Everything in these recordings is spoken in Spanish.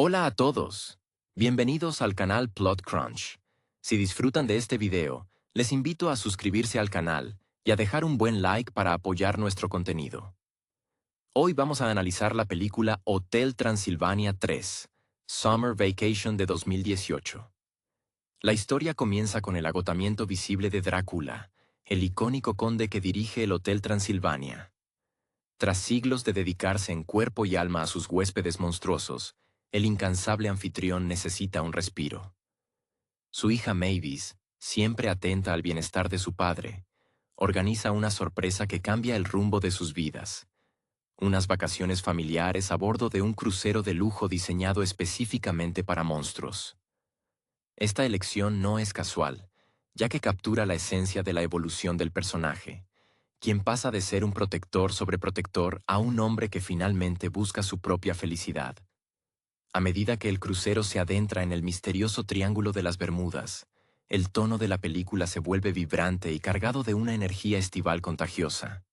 Hola a todos. Bienvenidos al canal Plot Crunch. Si disfrutan de este video, les invito a suscribirse al canal y a dejar un buen like para apoyar nuestro contenido. Hoy vamos a analizar la película Hotel Transilvania 3, Summer Vacation de 2018. La historia comienza con el agotamiento visible de Drácula, el icónico conde que dirige el Hotel Transilvania. Tras siglos de dedicarse en cuerpo y alma a sus huéspedes monstruosos, el incansable anfitrión necesita un respiro. Su hija Mavis, siempre atenta al bienestar de su padre, organiza una sorpresa que cambia el rumbo de sus vidas. Unas vacaciones familiares a bordo de un crucero de lujo diseñado específicamente para monstruos. Esta elección no es casual, ya que captura la esencia de la evolución del personaje, quien pasa de ser un protector sobreprotector a un hombre que finalmente busca su propia felicidad. A medida que el crucero se adentra en el misterioso Triángulo de las Bermudas, el tono de la película se vuelve vibrante y cargado de una energía estival contagiosa.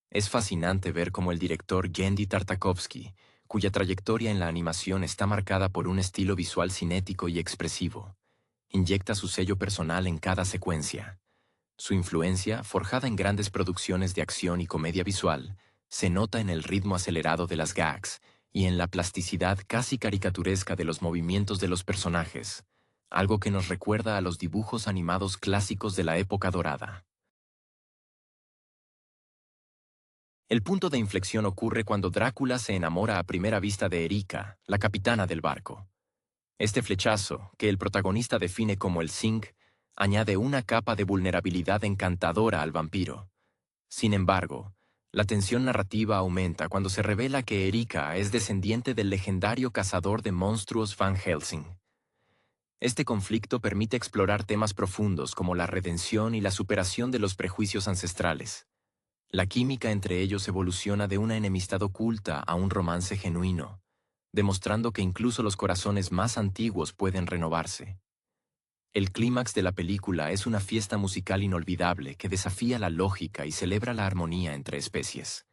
Es fascinante ver cómo el director Genndy Tartakovsky, cuya trayectoria en la animación está marcada por un estilo visual cinético y expresivo, inyecta su sello personal en cada secuencia. Su influencia, forjada en grandes producciones de acción y comedia visual, se nota en el ritmo acelerado de las gags y en la plasticidad casi caricaturesca de los movimientos de los personajes, algo que nos recuerda a los dibujos animados clásicos de la época dorada. El punto de inflexión ocurre cuando Drácula se enamora a primera vista de Erika, la capitana del barco. Este flechazo, que el protagonista define como el zinc, añade una capa de vulnerabilidad encantadora al vampiro. Sin embargo, la tensión narrativa aumenta cuando se revela que Erika es descendiente del legendario cazador de monstruos Van Helsing. Este conflicto permite explorar temas profundos como la redención y la superación de los prejuicios ancestrales. La química entre ellos evoluciona de una enemistad oculta a un romance genuino, demostrando que incluso los corazones más antiguos pueden renovarse. El clímax de la película es una fiesta musical inolvidable que desafía la lógica y celebra la armonía entre especies.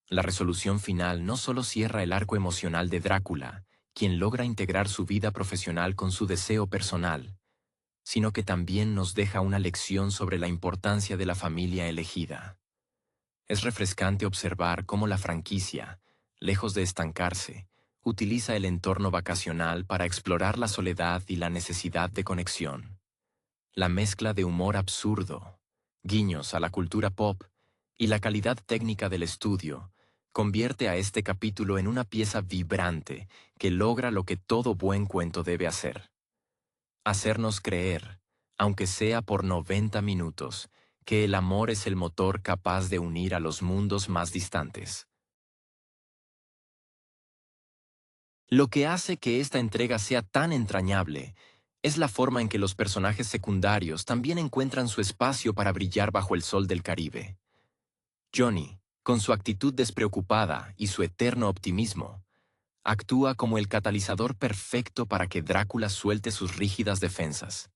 La resolución final no solo cierra el arco emocional de Drácula, quien logra integrar su vida profesional con su deseo personal, sino que también nos deja una lección sobre la importancia de la familia elegida. Es refrescante observar cómo la franquicia, lejos de estancarse, utiliza el entorno vacacional para explorar la soledad y la necesidad de conexión. La mezcla de humor absurdo, guiños a la cultura pop y la calidad técnica del estudio convierte a este capítulo en una pieza vibrante que logra lo que todo buen cuento debe hacer: hacernos creer, aunque sea por 90 minutos, que el amor es el motor capaz de unir a los mundos más distantes. Lo que hace que esta entrega sea tan entrañable es la forma en que los personajes secundarios también encuentran su espacio para brillar bajo el sol del Caribe. Johnny, con su actitud despreocupada y su eterno optimismo, actúa como el catalizador perfecto para que Drácula suelte sus rígidas defensas.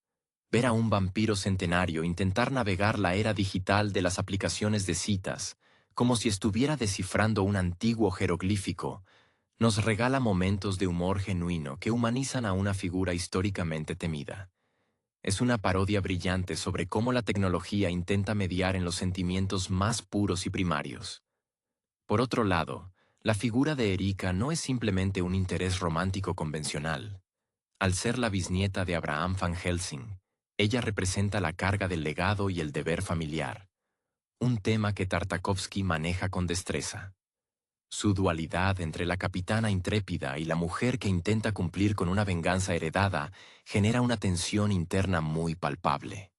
Ver a un vampiro centenario intentar navegar la era digital de las aplicaciones de citas, como si estuviera descifrando un antiguo jeroglífico, nos regala momentos de humor genuino que humanizan a una figura históricamente temida. Es una parodia brillante sobre cómo la tecnología intenta mediar en los sentimientos más puros y primarios. Por otro lado, la figura de Erika no es simplemente un interés romántico convencional. Al ser la bisnieta de Abraham Van Helsing, ella representa la carga del legado y el deber familiar, un tema que Tartakovsky maneja con destreza. Su dualidad entre la capitana intrépida y la mujer que intenta cumplir con una venganza heredada genera una tensión interna muy palpable.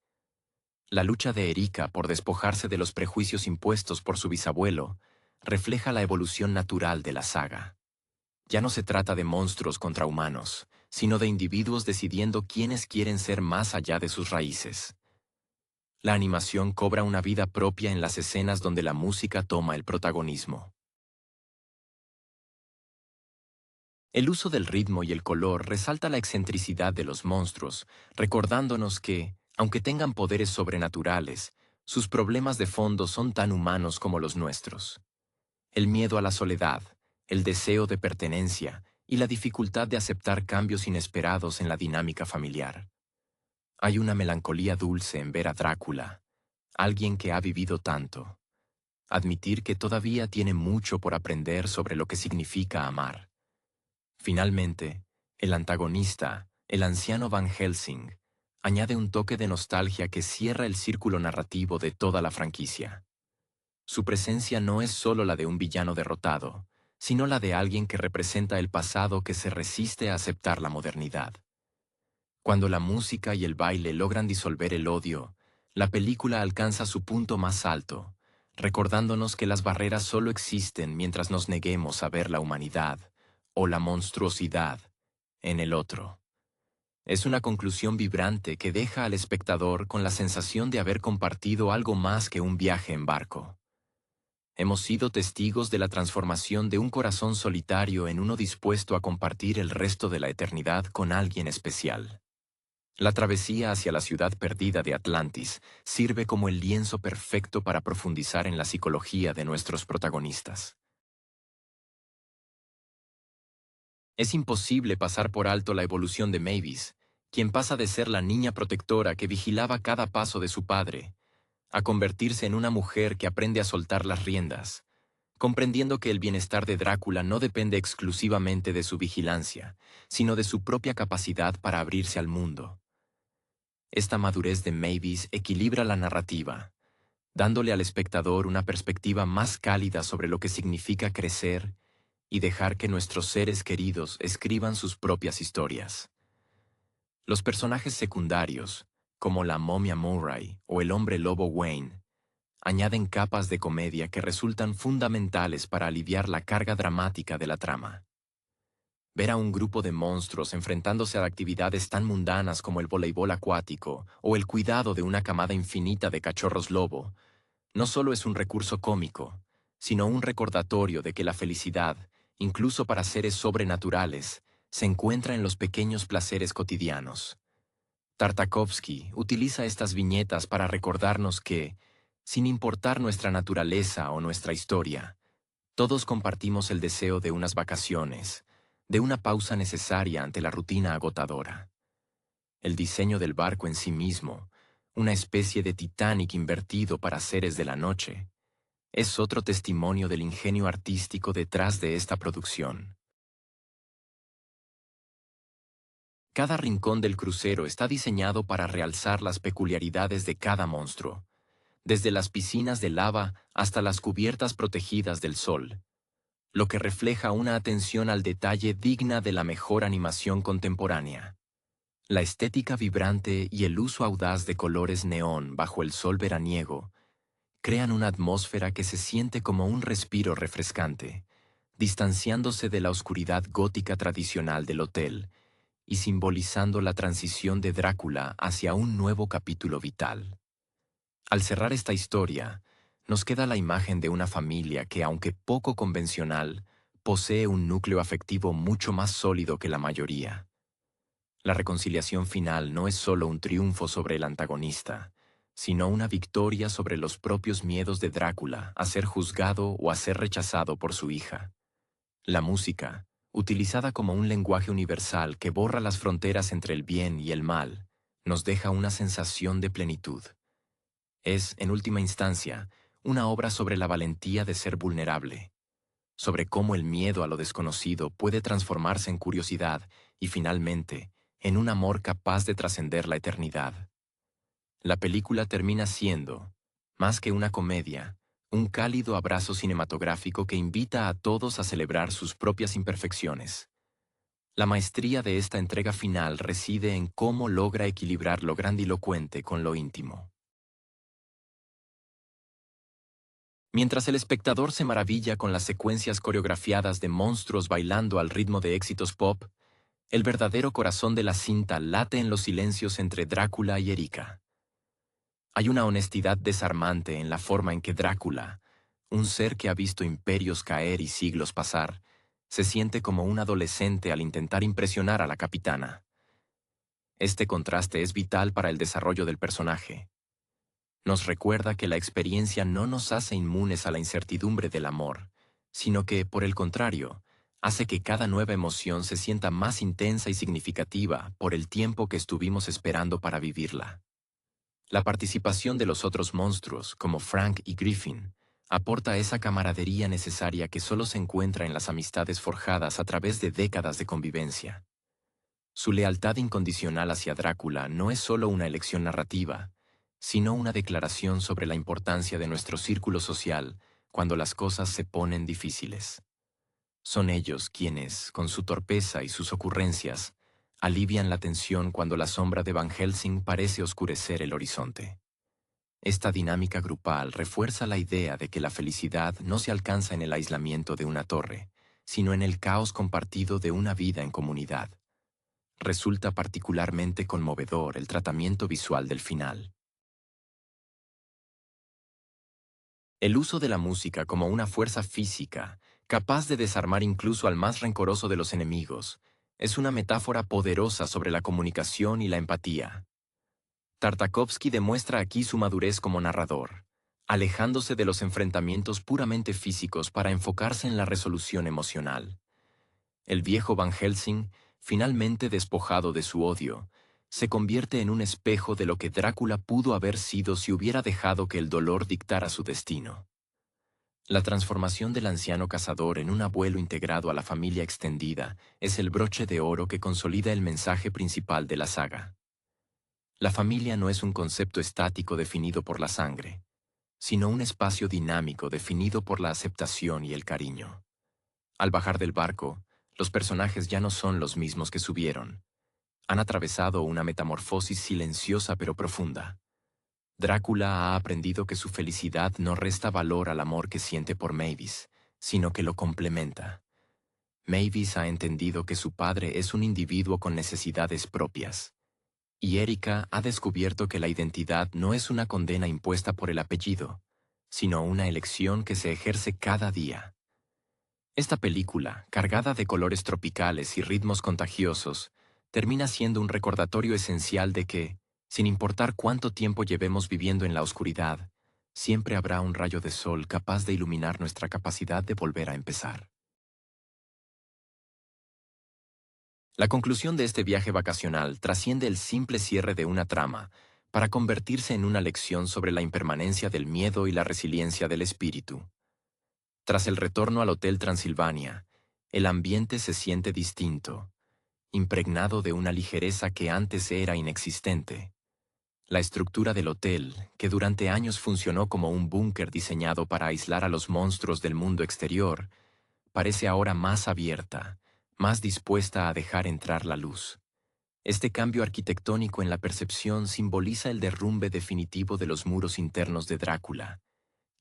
La lucha de Erika por despojarse de los prejuicios impuestos por su bisabuelo refleja la evolución natural de la saga. Ya no se trata de monstruos contra humanos, sino de individuos decidiendo quiénes quieren ser más allá de sus raíces. La animación cobra una vida propia en las escenas donde la música toma el protagonismo. El uso del ritmo y el color resalta la excentricidad de los monstruos, recordándonos que, aunque tengan poderes sobrenaturales, sus problemas de fondo son tan humanos como los nuestros. El miedo a la soledad, el deseo de pertenencia y la dificultad de aceptar cambios inesperados en la dinámica familiar. Hay una melancolía dulce en ver a Drácula, alguien que ha vivido tanto. Admitir que todavía tiene mucho por aprender sobre lo que significa amar. Finalmente, el antagonista, el anciano Van Helsing, añade un toque de nostalgia que cierra el círculo narrativo de toda la franquicia. Su presencia no es solo la de un villano derrotado, sino la de alguien que representa el pasado que se resiste a aceptar la modernidad. Cuando la música y el baile logran disolver el odio, la película alcanza su punto más alto, recordándonos que las barreras solo existen mientras nos neguemos a ver la humanidad, o la monstruosidad, en el otro. Es una conclusión vibrante que deja al espectador con la sensación de haber compartido algo más que un viaje en barco. Hemos sido testigos de la transformación de un corazón solitario en uno dispuesto a compartir el resto de la eternidad con alguien especial. La travesía hacia la ciudad perdida de Atlantis sirve como el lienzo perfecto para profundizar en la psicología de nuestros protagonistas. Es imposible pasar por alto la evolución de Mavis, quien pasa de ser la niña protectora que vigilaba cada paso de su padre, a convertirse en una mujer que aprende a soltar las riendas, comprendiendo que el bienestar de Drácula no depende exclusivamente de su vigilancia, sino de su propia capacidad para abrirse al mundo. Esta madurez de Mavis equilibra la narrativa, dándole al espectador una perspectiva más cálida sobre lo que significa crecer y dejar que nuestros seres queridos escriban sus propias historias. Los personajes secundarios, como la momia Murray o el hombre lobo Wayne, añaden capas de comedia que resultan fundamentales para aliviar la carga dramática de la trama. Ver a un grupo de monstruos enfrentándose a actividades tan mundanas como el voleibol acuático o el cuidado de una camada infinita de cachorros lobo, no solo es un recurso cómico, sino un recordatorio de que la felicidad, incluso para seres sobrenaturales, se encuentra en los pequeños placeres cotidianos. Tartakovsky utiliza estas viñetas para recordarnos que, sin importar nuestra naturaleza o nuestra historia, todos compartimos el deseo de unas vacaciones, de una pausa necesaria ante la rutina agotadora. El diseño del barco en sí mismo, una especie de Titanic invertido para seres de la noche, es otro testimonio del ingenio artístico detrás de esta producción. Cada rincón del crucero está diseñado para realzar las peculiaridades de cada monstruo, desde las piscinas de lava hasta las cubiertas protegidas del sol, lo que refleja una atención al detalle digna de la mejor animación contemporánea. La estética vibrante y el uso audaz de colores neón bajo el sol veraniego crean una atmósfera que se siente como un respiro refrescante, distanciándose de la oscuridad gótica tradicional del hotel y simbolizando la transición de Drácula hacia un nuevo capítulo vital. Al cerrar esta historia, nos queda la imagen de una familia que, aunque poco convencional, posee un núcleo afectivo mucho más sólido que la mayoría. La reconciliación final no es solo un triunfo sobre el antagonista, sino una victoria sobre los propios miedos de Drácula a ser juzgado o a ser rechazado por su hija. La música, utilizada como un lenguaje universal que borra las fronteras entre el bien y el mal, nos deja una sensación de plenitud. Es, en última instancia, una obra sobre la valentía de ser vulnerable, sobre cómo el miedo a lo desconocido puede transformarse en curiosidad y, finalmente, en un amor capaz de trascender la eternidad. La película termina siendo, más que una comedia, un cálido abrazo cinematográfico que invita a todos a celebrar sus propias imperfecciones. La maestría de esta entrega final reside en cómo logra equilibrar lo grandilocuente con lo íntimo. Mientras el espectador se maravilla con las secuencias coreografiadas de monstruos bailando al ritmo de éxitos pop, el verdadero corazón de la cinta late en los silencios entre Drácula y Erika. Hay una honestidad desarmante en la forma en que Drácula, un ser que ha visto imperios caer y siglos pasar, se siente como un adolescente al intentar impresionar a la capitana. Este contraste es vital para el desarrollo del personaje. Nos recuerda que la experiencia no nos hace inmunes a la incertidumbre del amor, sino que, por el contrario, hace que cada nueva emoción se sienta más intensa y significativa por el tiempo que estuvimos esperando para vivirla. La participación de los otros monstruos, como Frank y Griffin, aporta esa camaradería necesaria que solo se encuentra en las amistades forjadas a través de décadas de convivencia. Su lealtad incondicional hacia Drácula no es solo una elección narrativa, sino una declaración sobre la importancia de nuestro círculo social cuando las cosas se ponen difíciles. Son ellos quienes, con su torpeza y sus ocurrencias, alivian la tensión cuando la sombra de Van Helsing parece oscurecer el horizonte. Esta dinámica grupal refuerza la idea de que la felicidad no se alcanza en el aislamiento de una torre, sino en el caos compartido de una vida en comunidad. Resulta particularmente conmovedor el tratamiento visual del final. El uso de la música como una fuerza física, capaz de desarmar incluso al más rencoroso de los enemigos, es una metáfora poderosa sobre la comunicación y la empatía. Tartakovsky demuestra aquí su madurez como narrador, alejándose de los enfrentamientos puramente físicos para enfocarse en la resolución emocional. El viejo Van Helsing, finalmente despojado de su odio, se convierte en un espejo de lo que Drácula pudo haber sido si hubiera dejado que el dolor dictara su destino. La transformación del anciano cazador en un abuelo integrado a la familia extendida es el broche de oro que consolida el mensaje principal de la saga. La familia no es un concepto estático definido por la sangre, sino un espacio dinámico definido por la aceptación y el cariño. Al bajar del barco, los personajes ya no son los mismos que subieron. Han atravesado una metamorfosis silenciosa pero profunda. Drácula ha aprendido que su felicidad no resta valor al amor que siente por Mavis, sino que lo complementa. Mavis ha entendido que su padre es un individuo con necesidades propias. Y Erika ha descubierto que la identidad no es una condena impuesta por el apellido, sino una elección que se ejerce cada día. Esta película, cargada de colores tropicales y ritmos contagiosos, termina siendo un recordatorio esencial de que, sin importar cuánto tiempo llevemos viviendo en la oscuridad, siempre habrá un rayo de sol capaz de iluminar nuestra capacidad de volver a empezar. La conclusión de este viaje vacacional trasciende el simple cierre de una trama para convertirse en una lección sobre la impermanencia del miedo y la resiliencia del espíritu. Tras el retorno al Hotel Transilvania, el ambiente se siente distinto, impregnado de una ligereza que antes era inexistente. La estructura del hotel, que durante años funcionó como un búnker diseñado para aislar a los monstruos del mundo exterior, parece ahora más abierta, más dispuesta a dejar entrar la luz. Este cambio arquitectónico en la percepción simboliza el derrumbe definitivo de los muros internos de Drácula,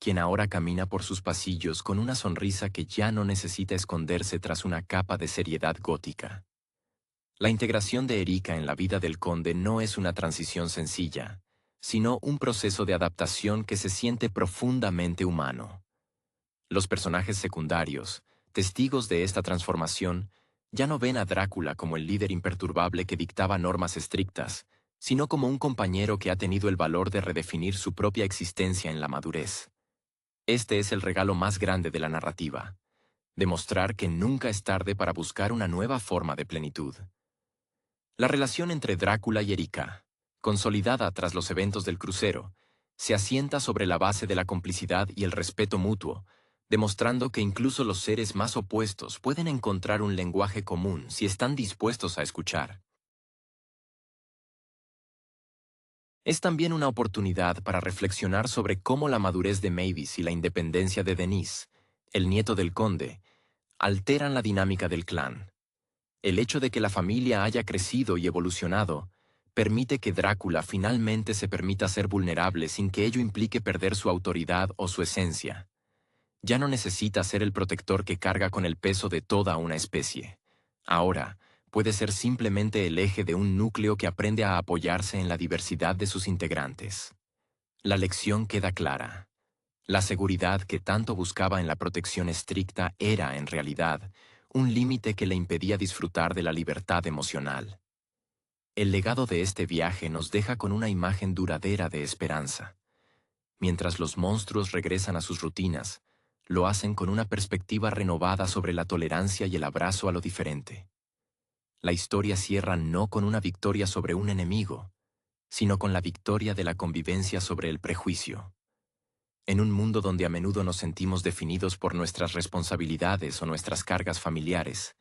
quien ahora camina por sus pasillos con una sonrisa que ya no necesita esconderse tras una capa de seriedad gótica. La integración de Erika en la vida del conde no es una transición sencilla, sino un proceso de adaptación que se siente profundamente humano. Los personajes secundarios, testigos de esta transformación, ya no ven a Drácula como el líder imperturbable que dictaba normas estrictas, sino como un compañero que ha tenido el valor de redefinir su propia existencia en la madurez. Este es el regalo más grande de la narrativa: demostrar que nunca es tarde para buscar una nueva forma de plenitud. La relación entre Drácula y Erika, consolidada tras los eventos del crucero, se asienta sobre la base de la complicidad y el respeto mutuo, demostrando que incluso los seres más opuestos pueden encontrar un lenguaje común si están dispuestos a escuchar. Es también una oportunidad para reflexionar sobre cómo la madurez de Mavis y la independencia de Denise, el nieto del conde, alteran la dinámica del clan. El hecho de que la familia haya crecido y evolucionado permite que Drácula finalmente se permita ser vulnerable sin que ello implique perder su autoridad o su esencia. Ya no necesita ser el protector que carga con el peso de toda una especie. Ahora, puede ser simplemente el eje de un núcleo que aprende a apoyarse en la diversidad de sus integrantes. La lección queda clara. La seguridad que tanto buscaba en la protección estricta era, en realidad, un límite que le impedía disfrutar de la libertad emocional. El legado de este viaje nos deja con una imagen duradera de esperanza. Mientras los monstruos regresan a sus rutinas, lo hacen con una perspectiva renovada sobre la tolerancia y el abrazo a lo diferente. La historia cierra no con una victoria sobre un enemigo, sino con la victoria de la convivencia sobre el prejuicio. En un mundo donde a menudo nos sentimos definidos por nuestras responsabilidades o nuestras cargas familiares,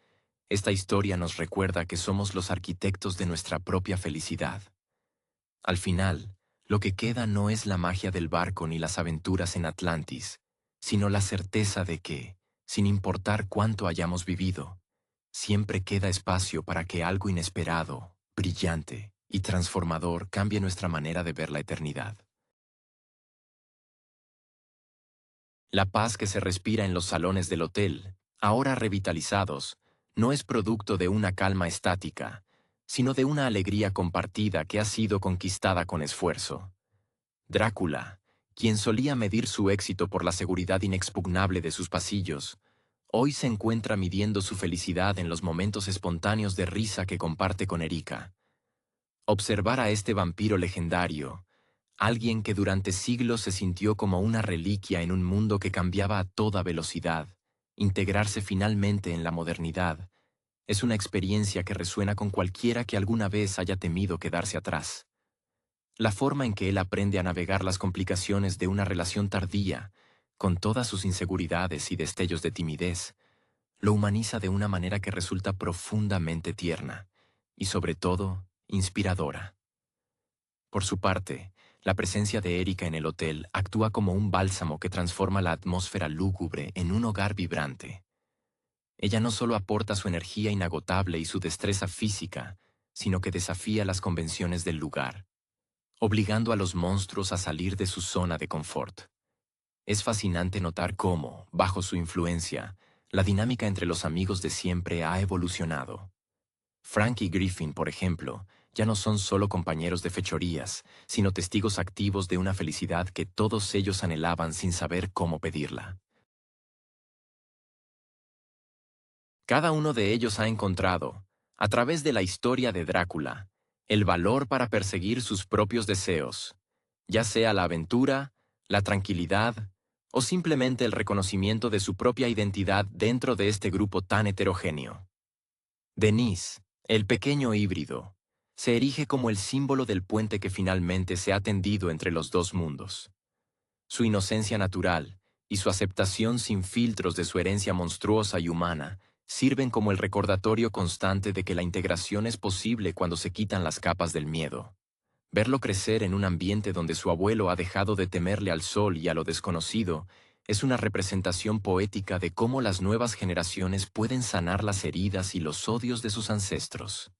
esta historia nos recuerda que somos los arquitectos de nuestra propia felicidad. Al final, lo que queda no es la magia del barco ni las aventuras en Atlantis, sino la certeza de que, sin importar cuánto hayamos vivido, siempre queda espacio para que algo inesperado, brillante y transformador cambie nuestra manera de ver la eternidad. La paz que se respira en los salones del hotel, ahora revitalizados, no es producto de una calma estática, sino de una alegría compartida que ha sido conquistada con esfuerzo. Drácula, quien solía medir su éxito por la seguridad inexpugnable de sus pasillos, hoy se encuentra midiendo su felicidad en los momentos espontáneos de risa que comparte con Erika. Observar a este vampiro legendario, alguien que durante siglos se sintió como una reliquia en un mundo que cambiaba a toda velocidad, integrarse finalmente en la modernidad, es una experiencia que resuena con cualquiera que alguna vez haya temido quedarse atrás. La forma en que él aprende a navegar las complicaciones de una relación tardía, con todas sus inseguridades y destellos de timidez, lo humaniza de una manera que resulta profundamente tierna y, sobre todo, inspiradora. Por su parte, la presencia de Erika en el hotel actúa como un bálsamo que transforma la atmósfera lúgubre en un hogar vibrante. Ella no solo aporta su energía inagotable y su destreza física, sino que desafía las convenciones del lugar, obligando a los monstruos a salir de su zona de confort. Es fascinante notar cómo, bajo su influencia, la dinámica entre los amigos de siempre ha evolucionado. Frank y Griffin, por ejemplo, ya no son solo compañeros de fechorías, sino testigos activos de una felicidad que todos ellos anhelaban sin saber cómo pedirla. Cada uno de ellos ha encontrado, a través de la historia de Drácula, el valor para perseguir sus propios deseos, ya sea la aventura, la tranquilidad o simplemente el reconocimiento de su propia identidad dentro de este grupo tan heterogéneo. Denise, el pequeño híbrido, se erige como el símbolo del puente que finalmente se ha tendido entre los dos mundos. Su inocencia natural y su aceptación sin filtros de su herencia monstruosa y humana sirven como el recordatorio constante de que la integración es posible cuando se quitan las capas del miedo. Verlo crecer en un ambiente donde su abuelo ha dejado de temerle al sol y a lo desconocido es una representación poética de cómo las nuevas generaciones pueden sanar las heridas y los odios de sus ancestros.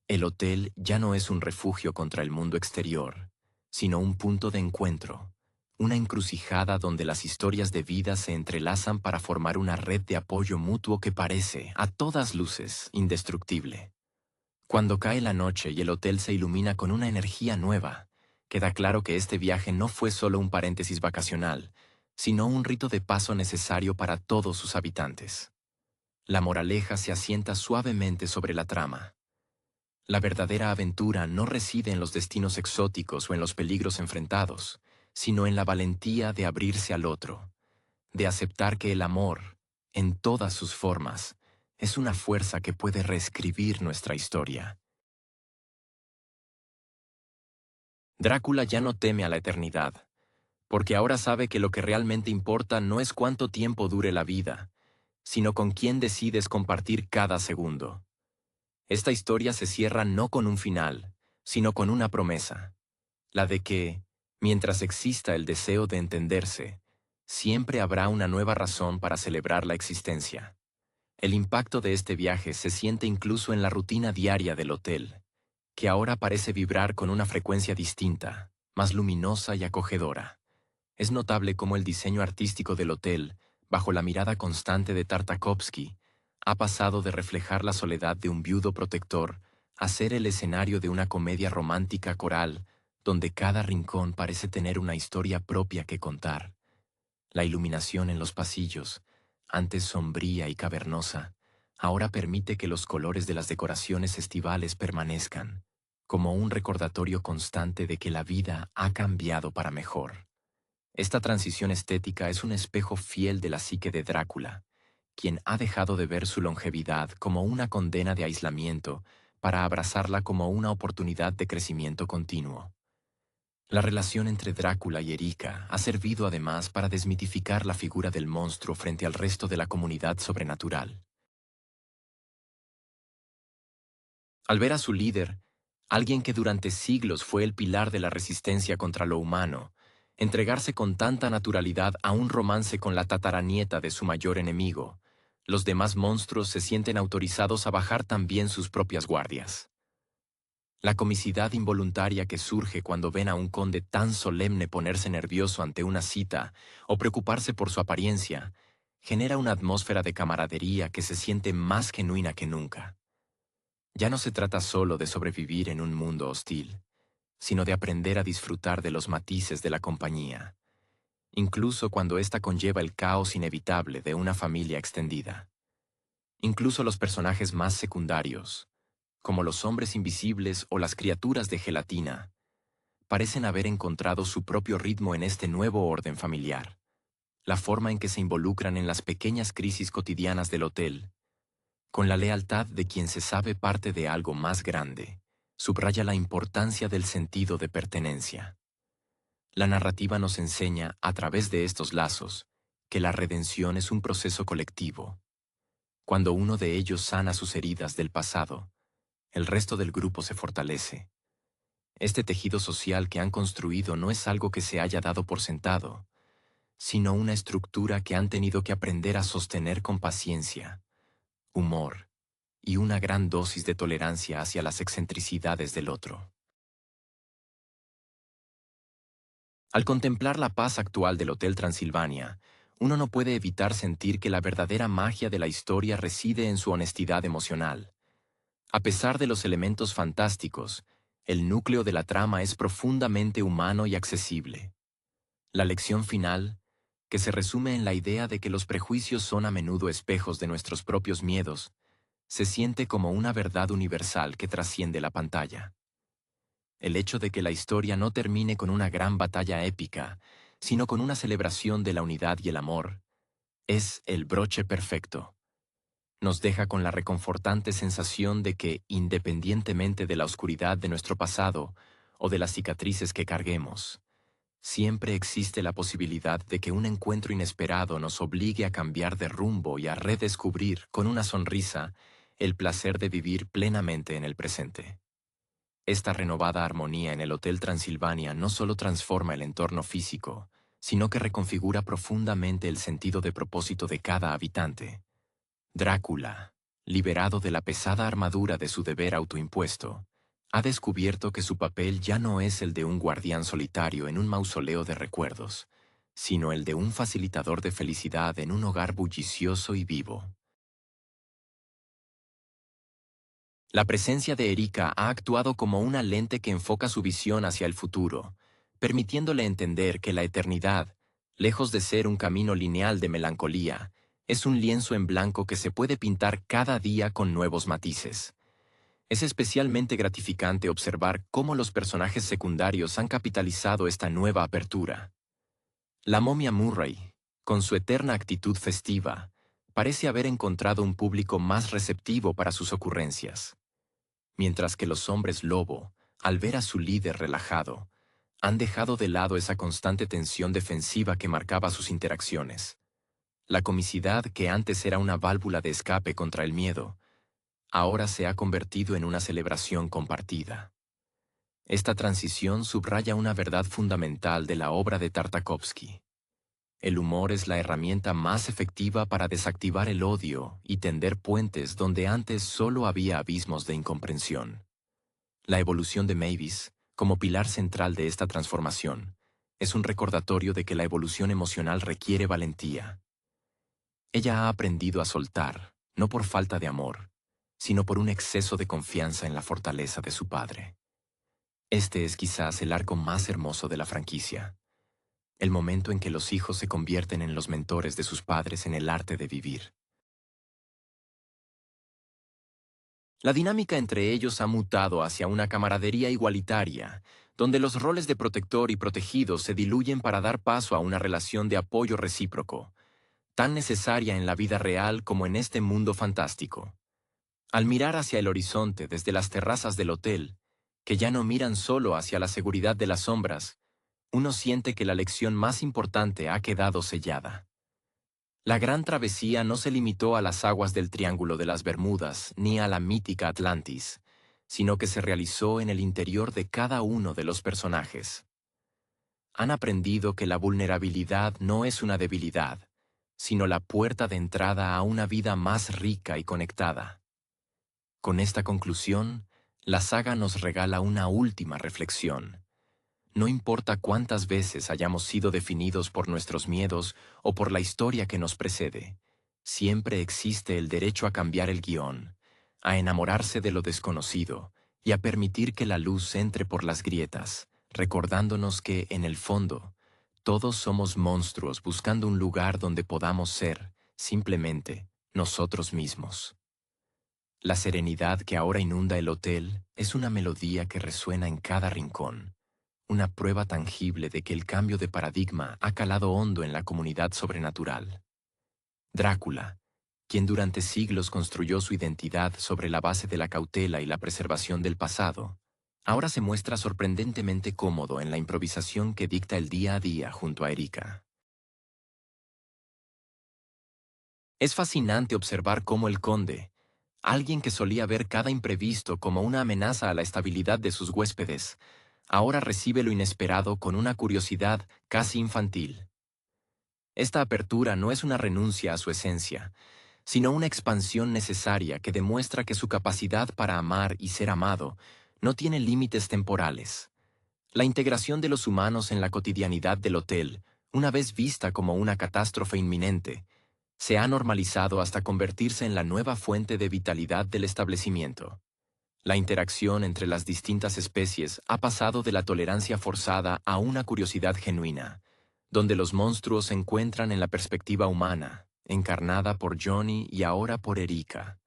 El hotel ya no es un refugio contra el mundo exterior, sino un punto de encuentro, una encrucijada donde las historias de vida se entrelazan para formar una red de apoyo mutuo que parece, a todas luces, indestructible. Cuando cae la noche y el hotel se ilumina con una energía nueva, queda claro que este viaje no fue solo un paréntesis vacacional, sino un rito de paso necesario para todos sus habitantes. La moraleja se asienta suavemente sobre la trama. La verdadera aventura no reside en los destinos exóticos o en los peligros enfrentados, sino en la valentía de abrirse al otro, de aceptar que el amor, en todas sus formas, es una fuerza que puede reescribir nuestra historia. Drácula ya no teme a la eternidad, porque ahora sabe que lo que realmente importa no es cuánto tiempo dure la vida, sino con quién decides compartir cada segundo. Esta historia se cierra no con un final, sino con una promesa, la de que, mientras exista el deseo de entenderse, siempre habrá una nueva razón para celebrar la existencia. El impacto de este viaje se siente incluso en la rutina diaria del hotel, que ahora parece vibrar con una frecuencia distinta, más luminosa y acogedora. Es notable cómo el diseño artístico del hotel, bajo la mirada constante de Tartakovsky, ha pasado de reflejar la soledad de un viudo protector a ser el escenario de una comedia romántica coral, donde cada rincón parece tener una historia propia que contar. La iluminación en los pasillos, antes sombría y cavernosa, ahora permite que los colores de las decoraciones estivales permanezcan, como un recordatorio constante de que la vida ha cambiado para mejor. Esta transición estética es un espejo fiel de la psique de Drácula, quien ha dejado de ver su longevidad como una condena de aislamiento para abrazarla como una oportunidad de crecimiento continuo. La relación entre Drácula y Erika ha servido además para desmitificar la figura del monstruo frente al resto de la comunidad sobrenatural. Al ver a su líder, alguien que durante siglos fue el pilar de la resistencia contra lo humano, entregarse con tanta naturalidad a un romance con la tataranieta de su mayor enemigo, los demás monstruos se sienten autorizados a bajar también sus propias guardias. La comicidad involuntaria que surge cuando ven a un conde tan solemne ponerse nervioso ante una cita o preocuparse por su apariencia, genera una atmósfera de camaradería que se siente más genuina que nunca. Ya no se trata solo de sobrevivir en un mundo hostil, sino de aprender a disfrutar de los matices de la compañía, incluso cuando ésta conlleva el caos inevitable de una familia extendida. Incluso los personajes más secundarios, como los hombres invisibles o las criaturas de gelatina, parecen haber encontrado su propio ritmo en este nuevo orden familiar. La forma en que se involucran en las pequeñas crisis cotidianas del hotel, con la lealtad de quien se sabe parte de algo más grande, subraya la importancia del sentido de pertenencia. La narrativa nos enseña, a través de estos lazos, que la redención es un proceso colectivo. Cuando uno de ellos sana sus heridas del pasado, el resto del grupo se fortalece. Este tejido social que han construido no es algo que se haya dado por sentado, sino una estructura que han tenido que aprender a sostener con paciencia, humor y una gran dosis de tolerancia hacia las excentricidades del otro. Al contemplar la paz actual del Hotel Transilvania, uno no puede evitar sentir que la verdadera magia de la historia reside en su honestidad emocional. A pesar de los elementos fantásticos, el núcleo de la trama es profundamente humano y accesible. La lección final, que se resume en la idea de que los prejuicios son a menudo espejos de nuestros propios miedos, se siente como una verdad universal que trasciende la pantalla. El hecho de que la historia no termine con una gran batalla épica, sino con una celebración de la unidad y el amor, es el broche perfecto. Nos deja con la reconfortante sensación de que, independientemente de la oscuridad de nuestro pasado o de las cicatrices que carguemos, siempre existe la posibilidad de que un encuentro inesperado nos obligue a cambiar de rumbo y a redescubrir, con una sonrisa, el placer de vivir plenamente en el presente. Esta renovada armonía en el Hotel Transilvania no solo transforma el entorno físico, sino que reconfigura profundamente el sentido de propósito de cada habitante. Drácula, liberado de la pesada armadura de su deber autoimpuesto, ha descubierto que su papel ya no es el de un guardián solitario en un mausoleo de recuerdos, sino el de un facilitador de felicidad en un hogar bullicioso y vivo. La presencia de Erika ha actuado como una lente que enfoca su visión hacia el futuro, permitiéndole entender que la eternidad, lejos de ser un camino lineal de melancolía, es un lienzo en blanco que se puede pintar cada día con nuevos matices. Es especialmente gratificante observar cómo los personajes secundarios han capitalizado esta nueva apertura. La momia Murray, con su eterna actitud festiva, parece haber encontrado un público más receptivo para sus ocurrencias, mientras que los hombres lobo, al ver a su líder relajado, han dejado de lado esa constante tensión defensiva que marcaba sus interacciones. La comicidad, que antes era una válvula de escape contra el miedo, ahora se ha convertido en una celebración compartida. Esta transición subraya una verdad fundamental de la obra de Tartakovsky. El humor es la herramienta más efectiva para desactivar el odio y tender puentes donde antes solo había abismos de incomprensión. La evolución de Mavis, como pilar central de esta transformación, es un recordatorio de que la evolución emocional requiere valentía. Ella ha aprendido a soltar, no por falta de amor, sino por un exceso de confianza en la fortaleza de su padre. Este es quizás el arco más hermoso de la franquicia, el momento en que los hijos se convierten en los mentores de sus padres en el arte de vivir. La dinámica entre ellos ha mutado hacia una camaradería igualitaria, donde los roles de protector y protegido se diluyen para dar paso a una relación de apoyo recíproco, tan necesaria en la vida real como en este mundo fantástico. Al mirar hacia el horizonte desde las terrazas del hotel, que ya no miran solo hacia la seguridad de las sombras, uno siente que la lección más importante ha quedado sellada. La gran travesía no se limitó a las aguas del Triángulo de las Bermudas ni a la mítica Atlantis, sino que se realizó en el interior de cada uno de los personajes. Han aprendido que la vulnerabilidad no es una debilidad, sino la puerta de entrada a una vida más rica y conectada. Con esta conclusión, la saga nos regala una última reflexión. No importa cuántas veces hayamos sido definidos por nuestros miedos o por la historia que nos precede, siempre existe el derecho a cambiar el guión, a enamorarse de lo desconocido y a permitir que la luz entre por las grietas, recordándonos que, en el fondo, todos somos monstruos buscando un lugar donde podamos ser, simplemente, nosotros mismos. La serenidad que ahora inunda el hotel es una melodía que resuena en cada rincón, una prueba tangible de que el cambio de paradigma ha calado hondo en la comunidad sobrenatural. Drácula, quien durante siglos construyó su identidad sobre la base de la cautela y la preservación del pasado, ahora se muestra sorprendentemente cómodo en la improvisación que dicta el día a día junto a Erika. Es fascinante observar cómo el conde, alguien que solía ver cada imprevisto como una amenaza a la estabilidad de sus huéspedes, ahora recibe lo inesperado con una curiosidad casi infantil. Esta apertura no es una renuncia a su esencia, sino una expansión necesaria que demuestra que su capacidad para amar y ser amado no tiene límites temporales. La integración de los humanos en la cotidianidad del hotel, una vez vista como una catástrofe inminente, se ha normalizado hasta convertirse en la nueva fuente de vitalidad del establecimiento. La interacción entre las distintas especies ha pasado de la tolerancia forzada a una curiosidad genuina, donde los monstruos se encuentran en la perspectiva humana, encarnada por Johnny y ahora por Erika.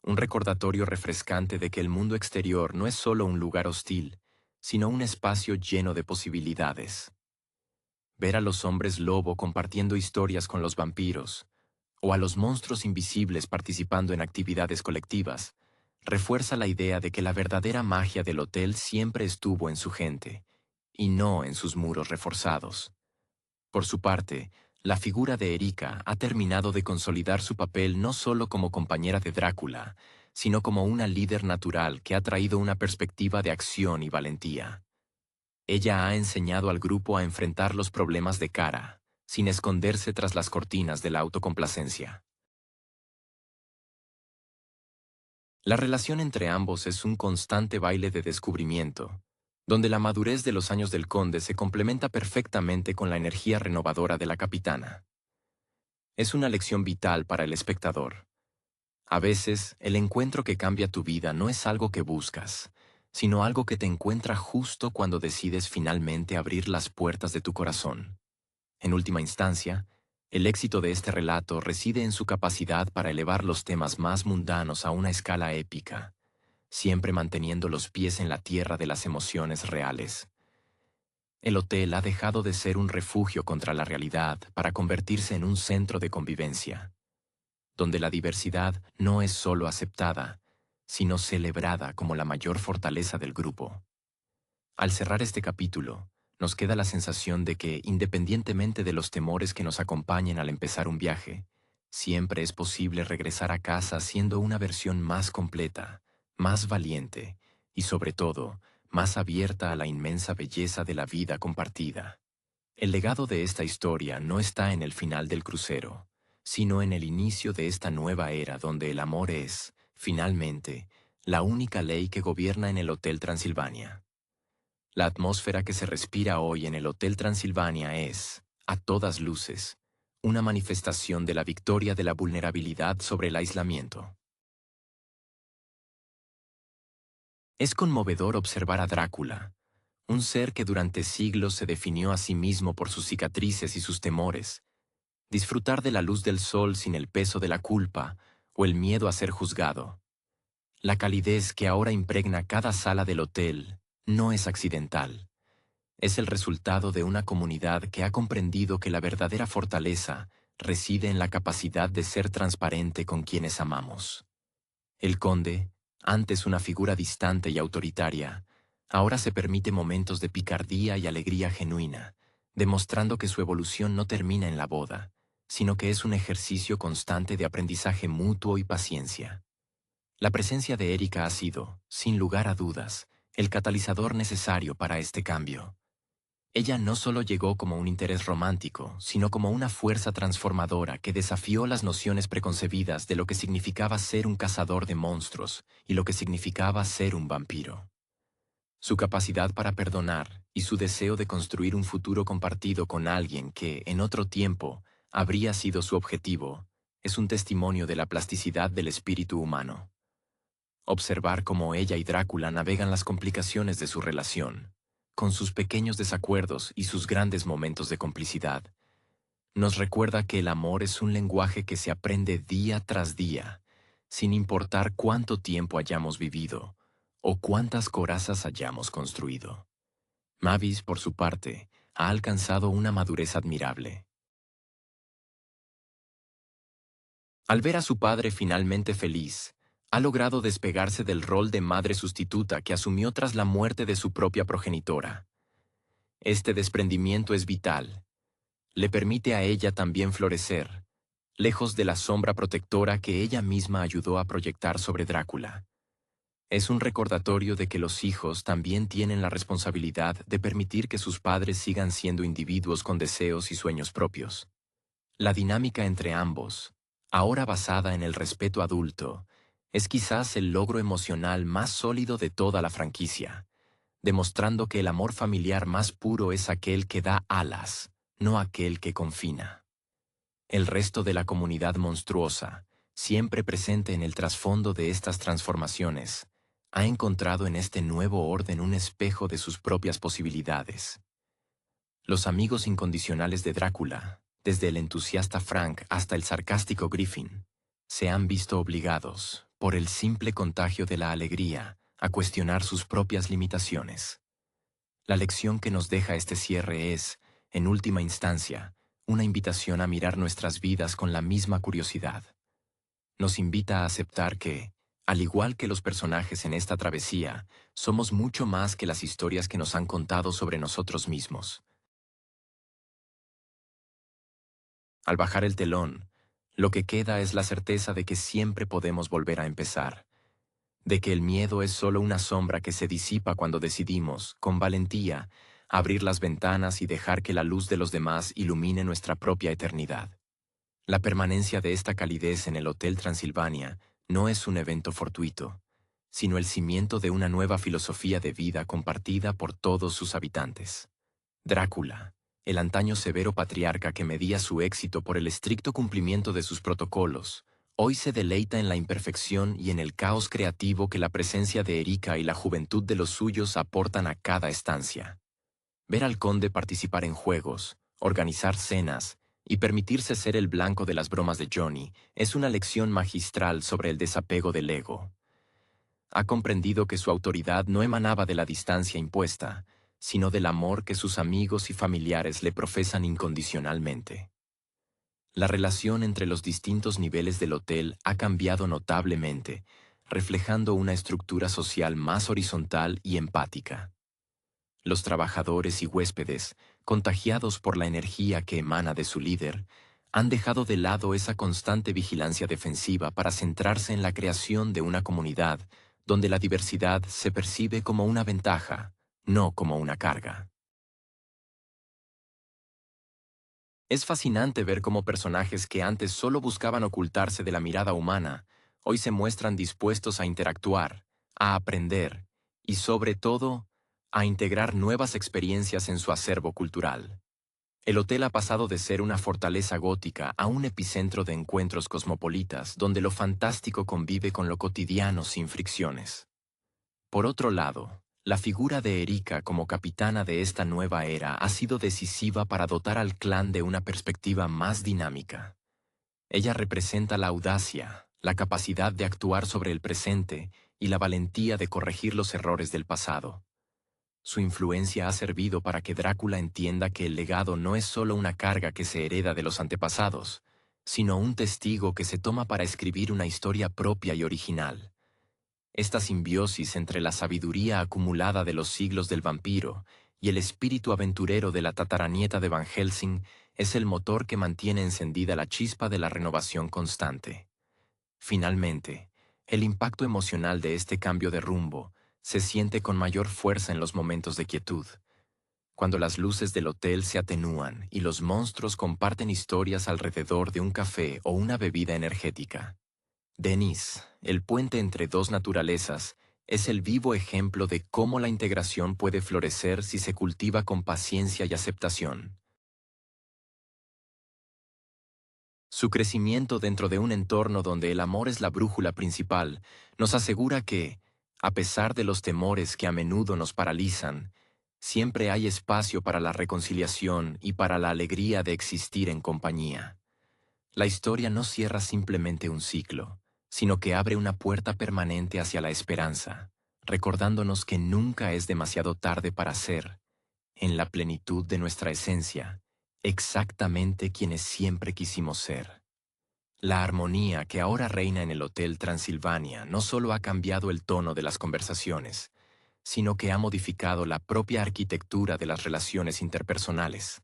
Un recordatorio refrescante de que el mundo exterior no es solo un lugar hostil, sino un espacio lleno de posibilidades. Ver a los hombres lobo compartiendo historias con los vampiros, o a los monstruos invisibles participando en actividades colectivas, refuerza la idea de que la verdadera magia del hotel siempre estuvo en su gente, y no en sus muros reforzados. Por su parte, la figura de Erika ha terminado de consolidar su papel no solo como compañera de Drácula, sino como una líder natural que ha traído una perspectiva de acción y valentía. Ella ha enseñado al grupo a enfrentar los problemas de cara, sin esconderse tras las cortinas de la autocomplacencia. La relación entre ambos es un constante baile de descubrimiento, donde la madurez de los años del conde se complementa perfectamente con la energía renovadora de la capitana. Es una lección vital para el espectador. A veces, el encuentro que cambia tu vida no es algo que buscas, sino algo que te encuentra justo cuando decides finalmente abrir las puertas de tu corazón. En última instancia, el éxito de este relato reside en su capacidad para elevar los temas más mundanos a una escala épica, siempre manteniendo los pies en la tierra de las emociones reales. El hotel ha dejado de ser un refugio contra la realidad para convertirse en un centro de convivencia, donde la diversidad no es solo aceptada, sino celebrada como la mayor fortaleza del grupo. Al cerrar este capítulo, nos queda la sensación de que, independientemente de los temores que nos acompañen al empezar un viaje, siempre es posible regresar a casa siendo una versión más completa, más valiente y, sobre todo, más abierta a la inmensa belleza de la vida compartida. El legado de esta historia no está en el final del crucero, sino en el inicio de esta nueva era donde el amor es, finalmente, la única ley que gobierna en el Hotel Transilvania. La atmósfera que se respira hoy en el Hotel Transilvania es, a todas luces, una manifestación de la victoria de la vulnerabilidad sobre el aislamiento. Es conmovedor observar a Drácula, un ser que durante siglos se definió a sí mismo por sus cicatrices y sus temores, disfrutar de la luz del sol sin el peso de la culpa o el miedo a ser juzgado. La calidez que ahora impregna cada sala del hotel no es accidental. Es el resultado de una comunidad que ha comprendido que la verdadera fortaleza reside en la capacidad de ser transparente con quienes amamos. El conde, antes una figura distante y autoritaria, ahora se permite momentos de picardía y alegría genuina, demostrando que su evolución no termina en la boda, sino que es un ejercicio constante de aprendizaje mutuo y paciencia. La presencia de Erika ha sido, sin lugar a dudas, el catalizador necesario para este cambio. Ella no solo llegó como un interés romántico, sino como una fuerza transformadora que desafió las nociones preconcebidas de lo que significaba ser un cazador de monstruos y lo que significaba ser un vampiro. Su capacidad para perdonar y su deseo de construir un futuro compartido con alguien que, en otro tiempo, habría sido su objetivo, es un testimonio de la plasticidad del espíritu humano. Observar cómo ella y Drácula navegan las complicaciones de su relación, con sus pequeños desacuerdos y sus grandes momentos de complicidad, nos recuerda que el amor es un lenguaje que se aprende día tras día, sin importar cuánto tiempo hayamos vivido o cuántas corazas hayamos construido. Mavis, por su parte, ha alcanzado una madurez admirable. Al ver a su padre finalmente feliz, ha logrado despegarse del rol de madre sustituta que asumió tras la muerte de su propia progenitora. Este desprendimiento es vital. Le permite a ella también florecer, lejos de la sombra protectora que ella misma ayudó a proyectar sobre Drácula. Es un recordatorio de que los hijos también tienen la responsabilidad de permitir que sus padres sigan siendo individuos con deseos y sueños propios. La dinámica entre ambos, ahora basada en el respeto adulto, es quizás el logro emocional más sólido de toda la franquicia, demostrando que el amor familiar más puro es aquel que da alas, no aquel que confina. El resto de la comunidad monstruosa, siempre presente en el trasfondo de estas transformaciones, ha encontrado en este nuevo orden un espejo de sus propias posibilidades. Los amigos incondicionales de Drácula, desde el entusiasta Frank hasta el sarcástico Griffin, se han visto obligados, por el simple contagio de la alegría, a cuestionar sus propias limitaciones. La lección que nos deja este cierre es, en última instancia, una invitación a mirar nuestras vidas con la misma curiosidad. Nos invita a aceptar que, al igual que los personajes en esta travesía, somos mucho más que las historias que nos han contado sobre nosotros mismos. Al bajar el telón, lo que queda es la certeza de que siempre podemos volver a empezar, de que el miedo es solo una sombra que se disipa cuando decidimos, con valentía, abrir las ventanas y dejar que la luz de los demás ilumine nuestra propia eternidad. La permanencia de esta calidez en el Hotel Transilvania no es un evento fortuito, sino el cimiento de una nueva filosofía de vida compartida por todos sus habitantes. Drácula, el antaño severo patriarca que medía su éxito por el estricto cumplimiento de sus protocolos, hoy se deleita en la imperfección y en el caos creativo que la presencia de Erika y la juventud de los suyos aportan a cada estancia. Ver al conde participar en juegos, organizar cenas y permitirse ser el blanco de las bromas de Johnny es una lección magistral sobre el desapego del ego. Ha comprendido que su autoridad no emanaba de la distancia impuesta, sino del amor que sus amigos y familiares le profesan incondicionalmente. La relación entre los distintos niveles del hotel ha cambiado notablemente, reflejando una estructura social más horizontal y empática. Los trabajadores y huéspedes, contagiados por la energía que emana de su líder, han dejado de lado esa constante vigilancia defensiva para centrarse en la creación de una comunidad donde la diversidad se percibe como una ventaja, no como una carga. Es fascinante ver cómo personajes que antes solo buscaban ocultarse de la mirada humana, hoy se muestran dispuestos a interactuar, a aprender y, sobre todo, a integrar nuevas experiencias en su acervo cultural. El hotel ha pasado de ser una fortaleza gótica a un epicentro de encuentros cosmopolitas donde lo fantástico convive con lo cotidiano sin fricciones. Por otro lado, la figura de Erika como capitana de esta nueva era ha sido decisiva para dotar al clan de una perspectiva más dinámica. Ella representa la audacia, la capacidad de actuar sobre el presente y la valentía de corregir los errores del pasado. Su influencia ha servido para que Drácula entienda que el legado no es solo una carga que se hereda de los antepasados, sino un testigo que se toma para escribir una historia propia y original. Esta simbiosis entre la sabiduría acumulada de los siglos del vampiro y el espíritu aventurero de la tataranieta de Van Helsing es el motor que mantiene encendida la chispa de la renovación constante. Finalmente, el impacto emocional de este cambio de rumbo se siente con mayor fuerza en los momentos de quietud, cuando las luces del hotel se atenúan y los monstruos comparten historias alrededor de un café o una bebida energética. Denis, el puente entre dos naturalezas, es el vivo ejemplo de cómo la integración puede florecer si se cultiva con paciencia y aceptación. Su crecimiento dentro de un entorno donde el amor es la brújula principal nos asegura que, a pesar de los temores que a menudo nos paralizan, siempre hay espacio para la reconciliación y para la alegría de existir en compañía. La historia no cierra simplemente un ciclo, sino que abre una puerta permanente hacia la esperanza, recordándonos que nunca es demasiado tarde para ser, en la plenitud de nuestra esencia, exactamente quienes siempre quisimos ser. La armonía que ahora reina en el Hotel Transilvania no solo ha cambiado el tono de las conversaciones, sino que ha modificado la propia arquitectura de las relaciones interpersonales.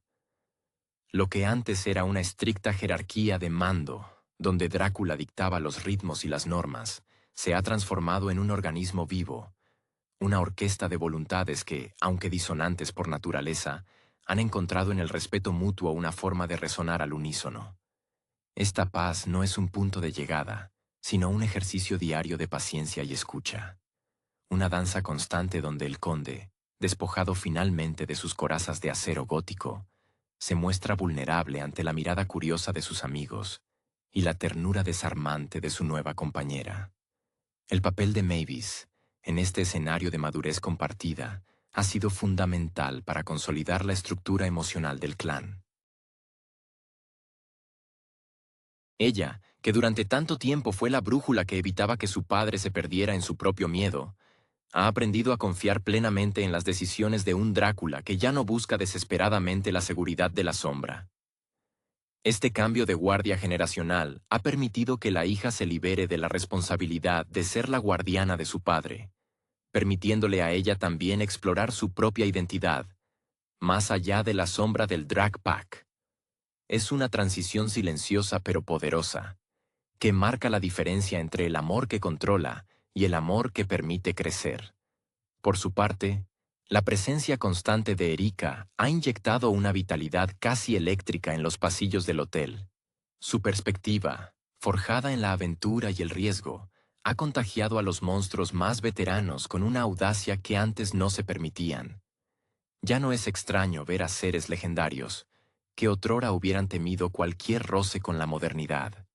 Lo que antes era una estricta jerarquía de mando, donde Drácula dictaba los ritmos y las normas, se ha transformado en un organismo vivo, una orquesta de voluntades que, aunque disonantes por naturaleza, han encontrado en el respeto mutuo una forma de resonar al unísono. Esta paz no es un punto de llegada, sino un ejercicio diario de paciencia y escucha. Una danza constante donde el conde, despojado finalmente de sus corazas de acero gótico, se muestra vulnerable ante la mirada curiosa de sus amigos y la ternura desarmante de su nueva compañera. El papel de Mavis, en este escenario de madurez compartida, ha sido fundamental para consolidar la estructura emocional del clan. Ella, que durante tanto tiempo fue la brújula que evitaba que su padre se perdiera en su propio miedo, ha aprendido a confiar plenamente en las decisiones de un Drácula que ya no busca desesperadamente la seguridad de la sombra. Este cambio de guardia generacional ha permitido que la hija se libere de la responsabilidad de ser la guardiana de su padre, permitiéndole a ella también explorar su propia identidad, más allá de la sombra del Drag Pack. Es una transición silenciosa pero poderosa, que marca la diferencia entre el amor que controla y el amor que permite crecer. Por su parte, la presencia constante de Erika ha inyectado una vitalidad casi eléctrica en los pasillos del hotel. Su perspectiva, forjada en la aventura y el riesgo, ha contagiado a los monstruos más veteranos con una audacia que antes no se permitían. Ya no es extraño ver a seres legendarios, que otrora hubieran temido cualquier roce con la modernidad,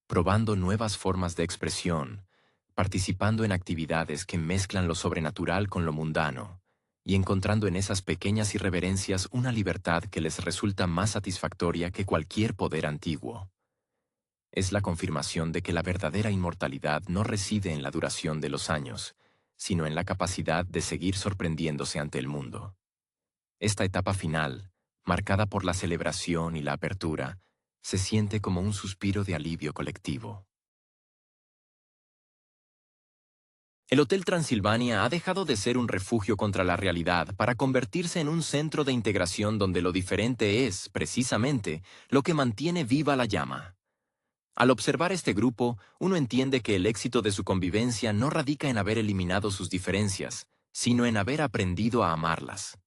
probando nuevas formas de expresión, participando en actividades que mezclan lo sobrenatural con lo mundano, y encontrando en esas pequeñas irreverencias una libertad que les resulta más satisfactoria que cualquier poder antiguo. Es la confirmación de que la verdadera inmortalidad no reside en la duración de los años, sino en la capacidad de seguir sorprendiéndose ante el mundo. Esta etapa final, marcada por la celebración y la apertura, se siente como un suspiro de alivio colectivo. El Hotel Transilvania ha dejado de ser un refugio contra la realidad para convertirse en un centro de integración donde lo diferente es, precisamente, lo que mantiene viva la llama. Al observar este grupo, uno entiende que el éxito de su convivencia no radica en haber eliminado sus diferencias, sino en haber aprendido a amarlas.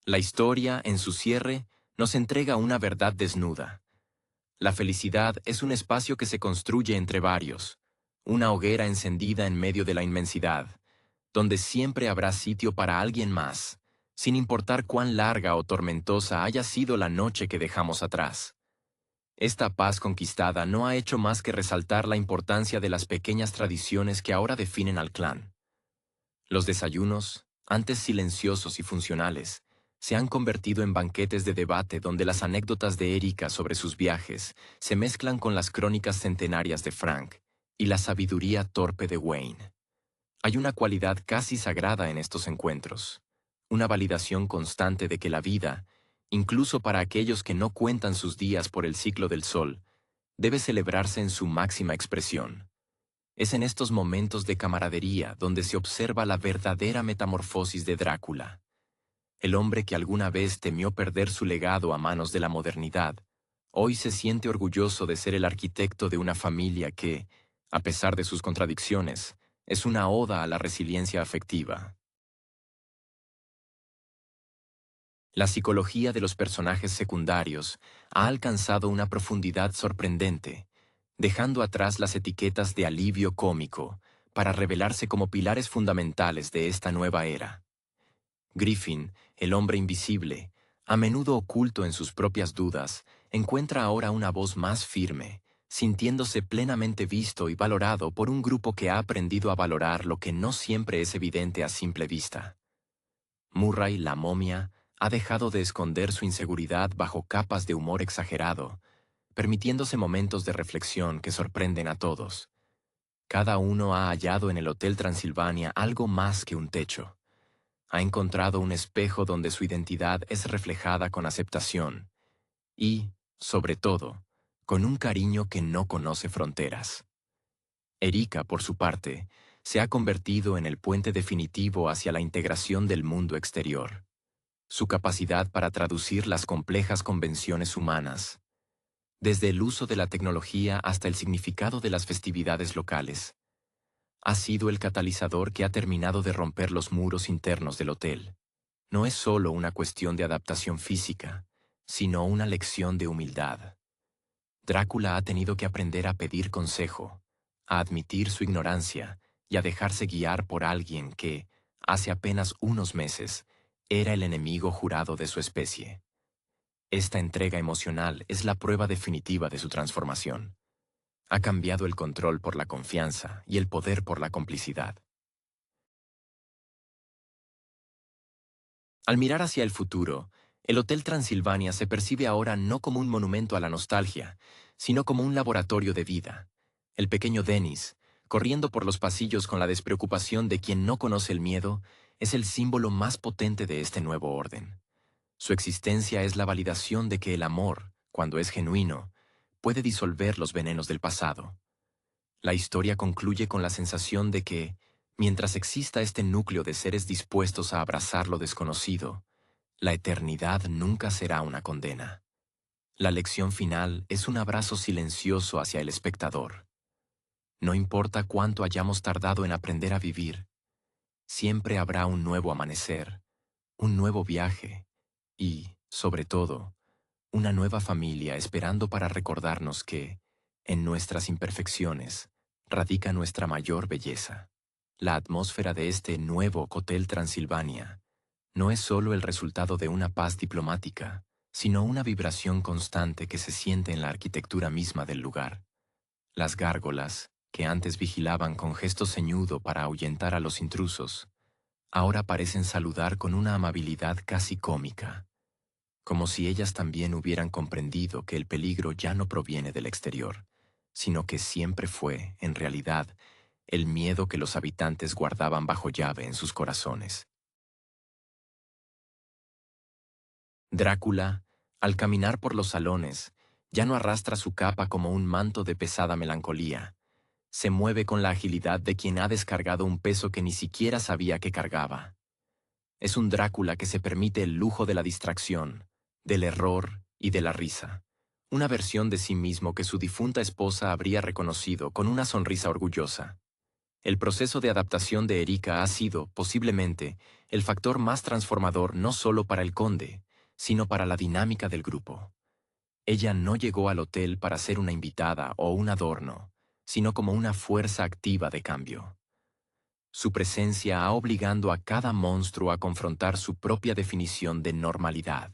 La historia, en su cierre, nos entrega una verdad desnuda. La felicidad es un espacio que se construye entre varios, una hoguera encendida en medio de la inmensidad, donde siempre habrá sitio para alguien más, sin importar cuán larga o tormentosa haya sido la noche que dejamos atrás. Esta paz conquistada no ha hecho más que resaltar la importancia de las pequeñas tradiciones que ahora definen al clan. Los desayunos, antes silenciosos y funcionales, se han convertido en banquetes de debate donde las anécdotas de Erika sobre sus viajes se mezclan con las crónicas centenarias de Frank y la sabiduría torpe de Wayne. Hay una cualidad casi sagrada en estos encuentros, una validación constante de que la vida, incluso para aquellos que no cuentan sus días por el ciclo del sol, debe celebrarse en su máxima expresión. Es en estos momentos de camaradería donde se observa la verdadera metamorfosis de Drácula. El hombre que alguna vez temió perder su legado a manos de la modernidad, hoy se siente orgulloso de ser el arquitecto de una familia que, a pesar de sus contradicciones, es una oda a la resiliencia afectiva. La psicología de los personajes secundarios ha alcanzado una profundidad sorprendente, dejando atrás las etiquetas de alivio cómico para revelarse como pilares fundamentales de esta nueva era. Griffin, el hombre invisible, a menudo oculto en sus propias dudas, encuentra ahora una voz más firme, sintiéndose plenamente visto y valorado por un grupo que ha aprendido a valorar lo que no siempre es evidente a simple vista. Murray, la momia, ha dejado de esconder su inseguridad bajo capas de humor exagerado, permitiéndose momentos de reflexión que sorprenden a todos. Cada uno ha hallado en el Hotel Transilvania algo más que un techo. Ha encontrado un espejo donde su identidad es reflejada con aceptación y, sobre todo, con un cariño que no conoce fronteras. Erika, por su parte, se ha convertido en el puente definitivo hacia la integración del mundo exterior. Su capacidad para traducir las complejas convenciones humanas, desde el uso de la tecnología hasta el significado de las festividades locales, ha sido el catalizador que ha terminado de romper los muros internos del hotel. No es solo una cuestión de adaptación física, sino una lección de humildad. Drácula ha tenido que aprender a pedir consejo, a admitir su ignorancia y a dejarse guiar por alguien que, hace apenas unos meses, era el enemigo jurado de su especie. Esta entrega emocional es la prueba definitiva de su transformación. Ha cambiado el control por la confianza y el poder por la complicidad. Al mirar hacia el futuro, el Hotel Transilvania se percibe ahora no como un monumento a la nostalgia, sino como un laboratorio de vida. El pequeño Dennis, corriendo por los pasillos con la despreocupación de quien no conoce el miedo, es el símbolo más potente de este nuevo orden. Su existencia es la validación de que el amor, cuando es genuino, puede disolver los venenos del pasado. La historia concluye con la sensación de que, mientras exista este núcleo de seres dispuestos a abrazar lo desconocido, la eternidad nunca será una condena. La lección final es un abrazo silencioso hacia el espectador. No importa cuánto hayamos tardado en aprender a vivir, siempre habrá un nuevo amanecer, un nuevo viaje y, sobre todo, una nueva familia esperando para recordarnos que, en nuestras imperfecciones, radica nuestra mayor belleza. La atmósfera de este nuevo Hotel Transilvania no es solo el resultado de una paz diplomática, sino una vibración constante que se siente en la arquitectura misma del lugar. Las gárgolas, que antes vigilaban con gesto ceñudo para ahuyentar a los intrusos, ahora parecen saludar con una amabilidad casi cómica, como si ellas también hubieran comprendido que el peligro ya no proviene del exterior, sino que siempre fue, en realidad, el miedo que los habitantes guardaban bajo llave en sus corazones. Drácula, al caminar por los salones, ya no arrastra su capa como un manto de pesada melancolía. Se mueve con la agilidad de quien ha descargado un peso que ni siquiera sabía que cargaba. Es un Drácula que se permite el lujo de la distracción, del error y de la risa. Una versión de sí mismo que su difunta esposa habría reconocido con una sonrisa orgullosa. El proceso de adaptación de Erika ha sido, posiblemente, el factor más transformador no solo para el conde, sino para la dinámica del grupo. Ella no llegó al hotel para ser una invitada o un adorno, sino como una fuerza activa de cambio. Su presencia ha obligado a cada monstruo a confrontar su propia definición de normalidad.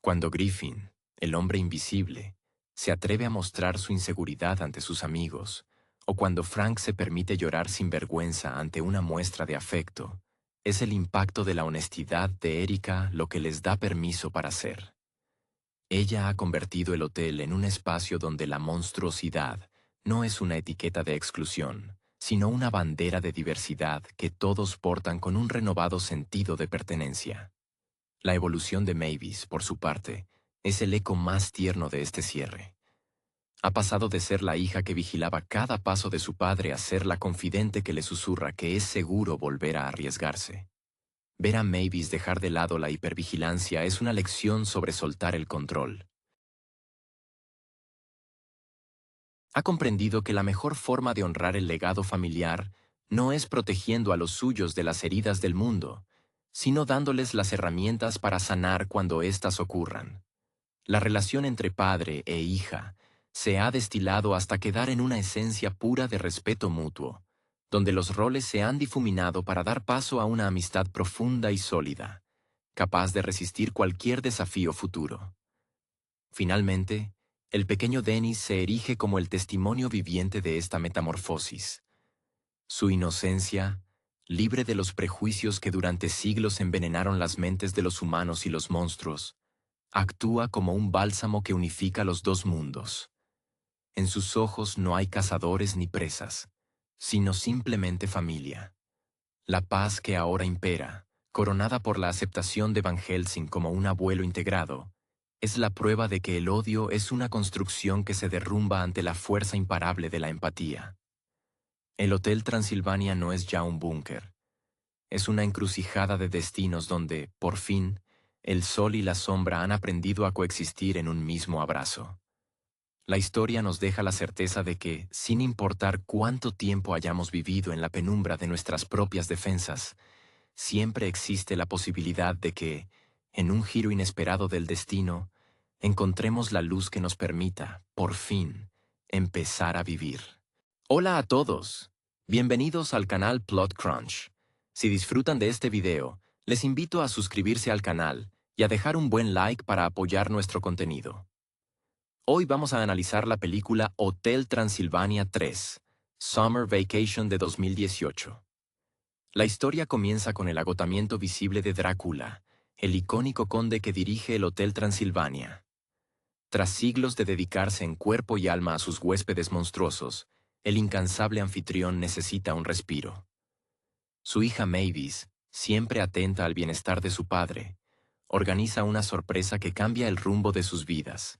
Cuando Griffin, el hombre invisible, se atreve a mostrar su inseguridad ante sus amigos, o cuando Frank se permite llorar sin vergüenza ante una muestra de afecto, es el impacto de la honestidad de Erika lo que les da permiso para ser. Ella ha convertido el hotel en un espacio donde la monstruosidad no es una etiqueta de exclusión, sino una bandera de diversidad que todos portan con un renovado sentido de pertenencia. La evolución de Mavis, por su parte, es el eco más tierno de este cierre. Ha pasado de ser la hija que vigilaba cada paso de su padre a ser la confidente que le susurra que es seguro volver a arriesgarse. Ver a Mavis dejar de lado la hipervigilancia es una lección sobre soltar el control. Ha comprendido que la mejor forma de honrar el legado familiar no es protegiendo a los suyos de las heridas del mundo, sino dándoles las herramientas para sanar cuando éstas ocurran. La relación entre padre e hija se ha destilado hasta quedar en una esencia pura de respeto mutuo, donde los roles se han difuminado para dar paso a una amistad profunda y sólida, capaz de resistir cualquier desafío futuro. Finalmente, el pequeño Dennis se erige como el testimonio viviente de esta metamorfosis. Su inocencia, libre de los prejuicios que durante siglos envenenaron las mentes de los humanos y los monstruos, actúa como un bálsamo que unifica los dos mundos. En sus ojos no hay cazadores ni presas, sino simplemente familia. La paz que ahora impera, coronada por la aceptación de Van Helsing como un abuelo integrado, es la prueba de que el odio es una construcción que se derrumba ante la fuerza imparable de la empatía. El Hotel Transilvania no es ya un búnker. Es una encrucijada de destinos donde, por fin, el sol y la sombra han aprendido a coexistir en un mismo abrazo. La historia nos deja la certeza de que, sin importar cuánto tiempo hayamos vivido en la penumbra de nuestras propias defensas, siempre existe la posibilidad de que, en un giro inesperado del destino, encontremos la luz que nos permita, por fin, empezar a vivir. Hola a todos. Bienvenidos al canal Plot Crunch. Si disfrutan de este video, les invito a suscribirse al canal y a dejar un buen like para apoyar nuestro contenido. Hoy vamos a analizar la película Hotel Transilvania 3, Summer Vacation de 2018. La historia comienza con el agotamiento visible de Drácula, el icónico conde que dirige el Hotel Transilvania. Tras siglos de dedicarse en cuerpo y alma a sus huéspedes monstruosos, el incansable anfitrión necesita un respiro. Su hija Mavis, siempre atenta al bienestar de su padre, organiza una sorpresa que cambia el rumbo de sus vidas.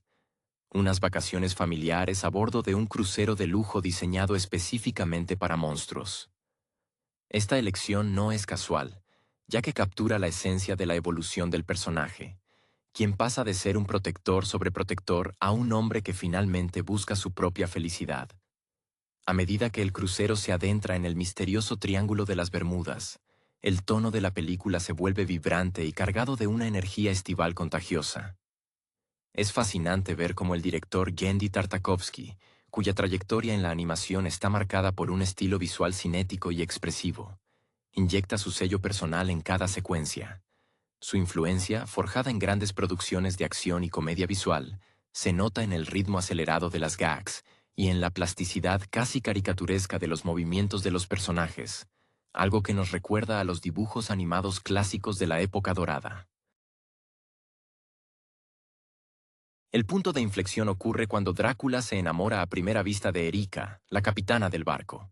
Unas vacaciones familiares a bordo de un crucero de lujo diseñado específicamente para monstruos. Esta elección no es casual, ya que captura la esencia de la evolución del personaje, quien pasa de ser un protector sobreprotector a un hombre que finalmente busca su propia felicidad. A medida que el crucero se adentra en el misterioso Triángulo de las Bermudas, el tono de la película se vuelve vibrante y cargado de una energía estival contagiosa. Es fascinante ver cómo el director Genndy Tartakovsky, cuya trayectoria en la animación está marcada por un estilo visual cinético y expresivo, inyecta su sello personal en cada secuencia. Su influencia, forjada en grandes producciones de acción y comedia visual, se nota en el ritmo acelerado de las gags y en la plasticidad casi caricaturesca de los movimientos de los personajes, algo que nos recuerda a los dibujos animados clásicos de la época dorada. El punto de inflexión ocurre cuando Drácula se enamora a primera vista de Erika, la capitana del barco.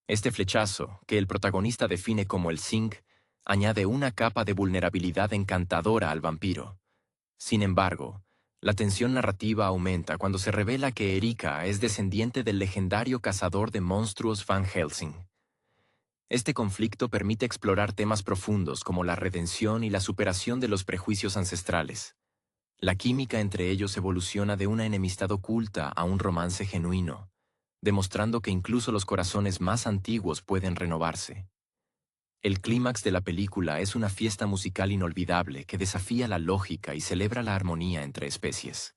Este flechazo, que el protagonista define como el zinc, añade una capa de vulnerabilidad encantadora al vampiro. Sin embargo, la tensión narrativa aumenta cuando se revela que Erika es descendiente del legendario cazador de monstruos Van Helsing. Este conflicto permite explorar temas profundos como la redención y la superación de los prejuicios ancestrales. La química entre ellos evoluciona de una enemistad oculta a un romance genuino, demostrando que incluso los corazones más antiguos pueden renovarse. El clímax de la película es una fiesta musical inolvidable que desafía la lógica y celebra la armonía entre especies.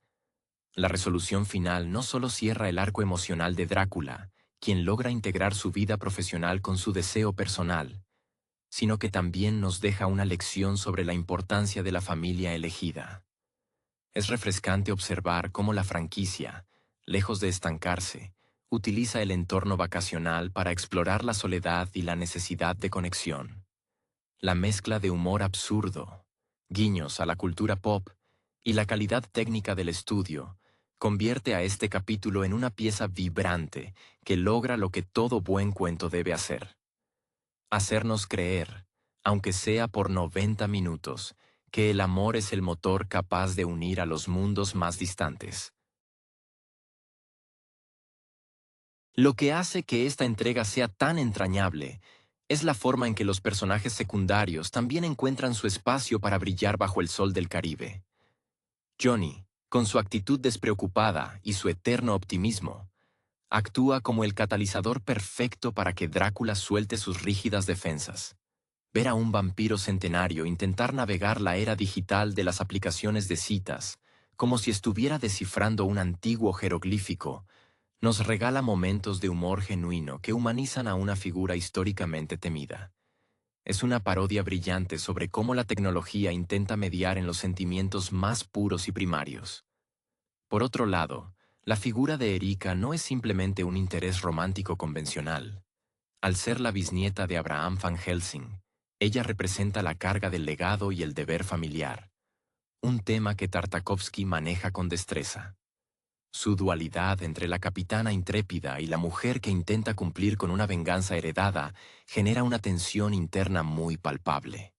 La resolución final no solo cierra el arco emocional de Drácula, quien logra integrar su vida profesional con su deseo personal, sino que también nos deja una lección sobre la importancia de la familia elegida. Es refrescante observar cómo la franquicia, lejos de estancarse, utiliza el entorno vacacional para explorar la soledad y la necesidad de conexión. La mezcla de humor absurdo, guiños a la cultura pop y la calidad técnica del estudio Convierte a este capítulo en una pieza vibrante que logra lo que todo buen cuento debe hacer. Hacernos creer, aunque sea por 90 minutos, que el amor es el motor capaz de unir a los mundos más distantes. Lo que hace que esta entrega sea tan entrañable es la forma en que los personajes secundarios también encuentran su espacio para brillar bajo el sol del Caribe. Johnny, con su actitud despreocupada y su eterno optimismo, actúa como el catalizador perfecto para que Drácula suelte sus rígidas defensas. Ver a un vampiro centenario intentar navegar la era digital de las aplicaciones de citas, como si estuviera descifrando un antiguo jeroglífico, nos regala momentos de humor genuino que humanizan a una figura históricamente temida. Es una parodia brillante sobre cómo la tecnología intenta mediar en los sentimientos más puros y primarios. Por otro lado, la figura de Erika no es simplemente un interés romántico convencional. Al ser la bisnieta de Abraham Van Helsing, ella representa la carga del legado y el deber familiar, un tema que Tartakovsky maneja con destreza. Su dualidad entre la capitana intrépida y la mujer que intenta cumplir con una venganza heredada genera una tensión interna muy palpable.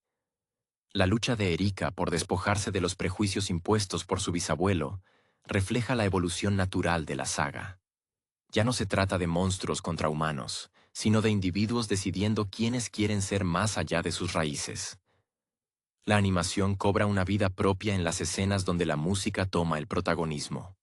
La lucha de Erika por despojarse de los prejuicios impuestos por su bisabuelo refleja la evolución natural de la saga. Ya no se trata de monstruos contra humanos, sino de individuos decidiendo quiénes quieren ser más allá de sus raíces. La animación cobra una vida propia en las escenas donde la música toma el protagonismo.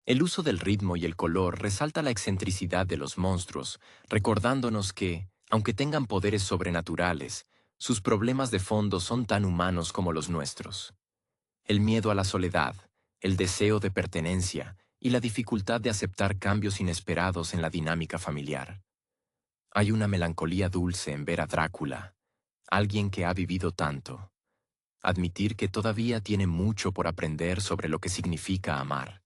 El uso del ritmo y el color resalta la excentricidad de los monstruos, recordándonos que, aunque tengan poderes sobrenaturales, sus problemas de fondo son tan humanos como los nuestros. El miedo a la soledad, el deseo de pertenencia y la dificultad de aceptar cambios inesperados en la dinámica familiar. Hay una melancolía dulce en ver a Drácula, alguien que ha vivido tanto. Admitir que todavía tiene mucho por aprender sobre lo que significa amar.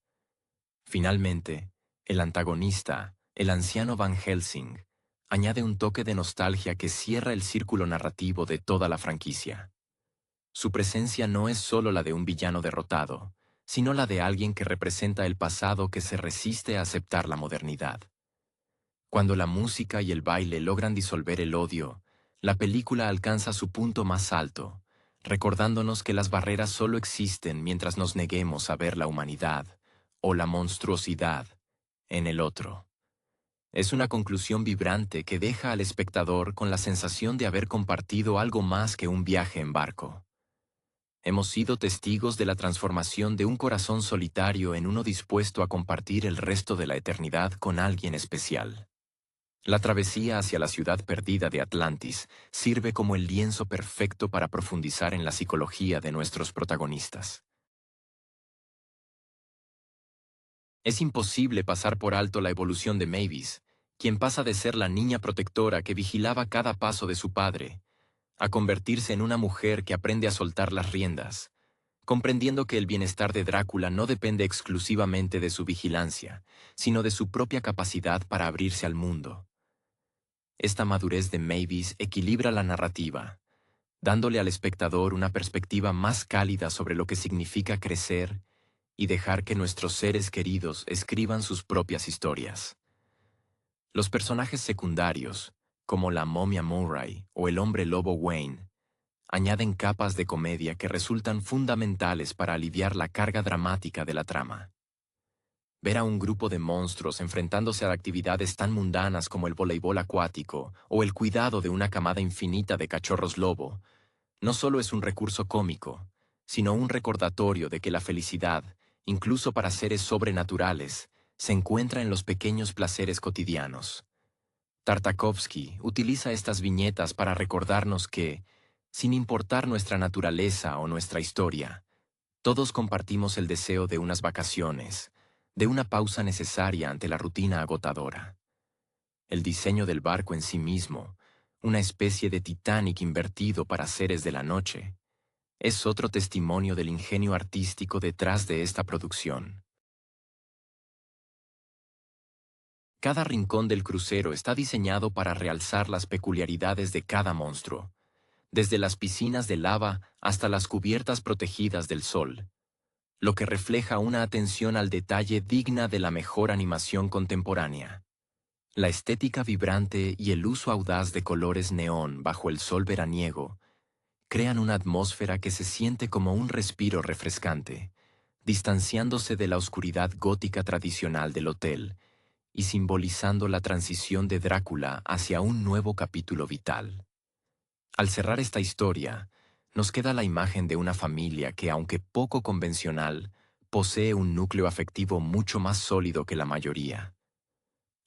Finalmente, el antagonista, el anciano Van Helsing, añade un toque de nostalgia que cierra el círculo narrativo de toda la franquicia. Su presencia no es solo la de un villano derrotado, sino la de alguien que representa el pasado que se resiste a aceptar la modernidad. Cuando la música y el baile logran disolver el odio, la película alcanza su punto más alto, recordándonos que las barreras solo existen mientras nos neguemos a ver la humanidad, o la monstruosidad, en el otro. Es una conclusión vibrante que deja al espectador con la sensación de haber compartido algo más que un viaje en barco. Hemos sido testigos de la transformación de un corazón solitario en uno dispuesto a compartir el resto de la eternidad con alguien especial. La travesía hacia la ciudad perdida de Atlantis sirve como el lienzo perfecto para profundizar en la psicología de nuestros protagonistas. Es imposible pasar por alto la evolución de Mavis, quien pasa de ser la niña protectora que vigilaba cada paso de su padre, a convertirse en una mujer que aprende a soltar las riendas, comprendiendo que el bienestar de Drácula no depende exclusivamente de su vigilancia, sino de su propia capacidad para abrirse al mundo. Esta madurez de Mavis equilibra la narrativa, dándole al espectador una perspectiva más cálida sobre lo que significa crecer y dejar que nuestros seres queridos escriban sus propias historias. Los personajes secundarios, como la momia Murray o el hombre lobo Wayne, añaden capas de comedia que resultan fundamentales para aliviar la carga dramática de la trama. Ver a un grupo de monstruos enfrentándose a actividades tan mundanas como el voleibol acuático o el cuidado de una camada infinita de cachorros lobo, no solo es un recurso cómico, sino un recordatorio de que la felicidad, incluso para seres sobrenaturales, se encuentra en los pequeños placeres cotidianos. Tartakovsky utiliza estas viñetas para recordarnos que, sin importar nuestra naturaleza o nuestra historia, todos compartimos el deseo de unas vacaciones, de una pausa necesaria ante la rutina agotadora. El diseño del barco en sí mismo, una especie de Titanic invertido para seres de la noche, es otro testimonio del ingenio artístico detrás de esta producción. Cada rincón del crucero está diseñado para realzar las peculiaridades de cada monstruo, desde las piscinas de lava hasta las cubiertas protegidas del sol. lo que refleja una atención al detalle digna de la mejor animación contemporánea. La estética vibrante y el uso audaz de colores neón bajo el sol veraniego crean una atmósfera que se siente como un respiro refrescante, distanciándose de la oscuridad gótica tradicional del hotel y simbolizando la transición de Drácula hacia un nuevo capítulo vital. Al cerrar esta historia, nos queda la imagen de una familia que, aunque poco convencional, posee un núcleo afectivo mucho más sólido que la mayoría.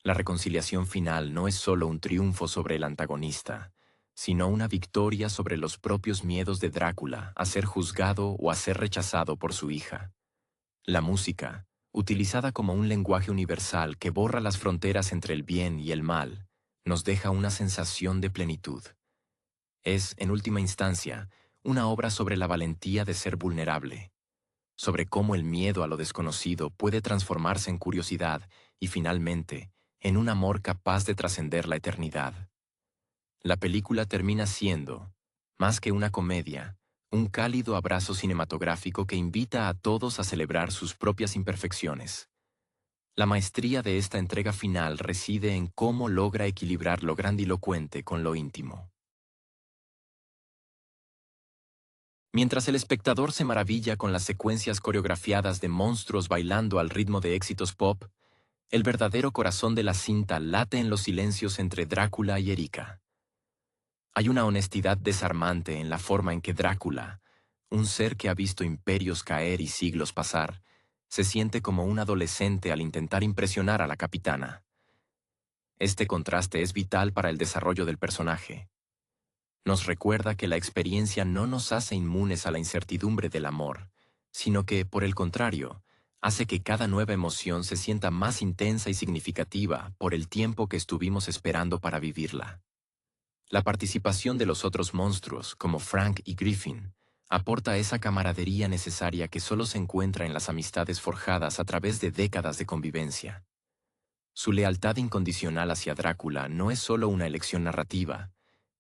La reconciliación final no es solo un triunfo sobre el antagonista, sino una victoria sobre los propios miedos de Drácula a ser juzgado o a ser rechazado por su hija. La música, utilizada como un lenguaje universal que borra las fronteras entre el bien y el mal, nos deja una sensación de plenitud. Es, en última instancia, una obra sobre la valentía de ser vulnerable, sobre cómo el miedo a lo desconocido puede transformarse en curiosidad y, finalmente, en un amor capaz de trascender la eternidad. La película termina siendo, más que una comedia, un cálido abrazo cinematográfico que invita a todos a celebrar sus propias imperfecciones. La maestría de esta entrega final reside en cómo logra equilibrar lo grandilocuente con lo íntimo. Mientras el espectador se maravilla con las secuencias coreografiadas de monstruos bailando al ritmo de éxitos pop, el verdadero corazón de la cinta late en los silencios entre Drácula y Erika. Hay una honestidad desarmante en la forma en que Drácula, un ser que ha visto imperios caer y siglos pasar, se siente como un adolescente al intentar impresionar a la capitana. Este contraste es vital para el desarrollo del personaje. Nos recuerda que la experiencia no nos hace inmunes a la incertidumbre del amor, sino que, por el contrario, hace que cada nueva emoción se sienta más intensa y significativa por el tiempo que estuvimos esperando para vivirla. La participación de los otros monstruos, como Frank y Griffin, aporta esa camaradería necesaria que solo se encuentra en las amistades forjadas a través de décadas de convivencia. Su lealtad incondicional hacia Drácula no es solo una elección narrativa,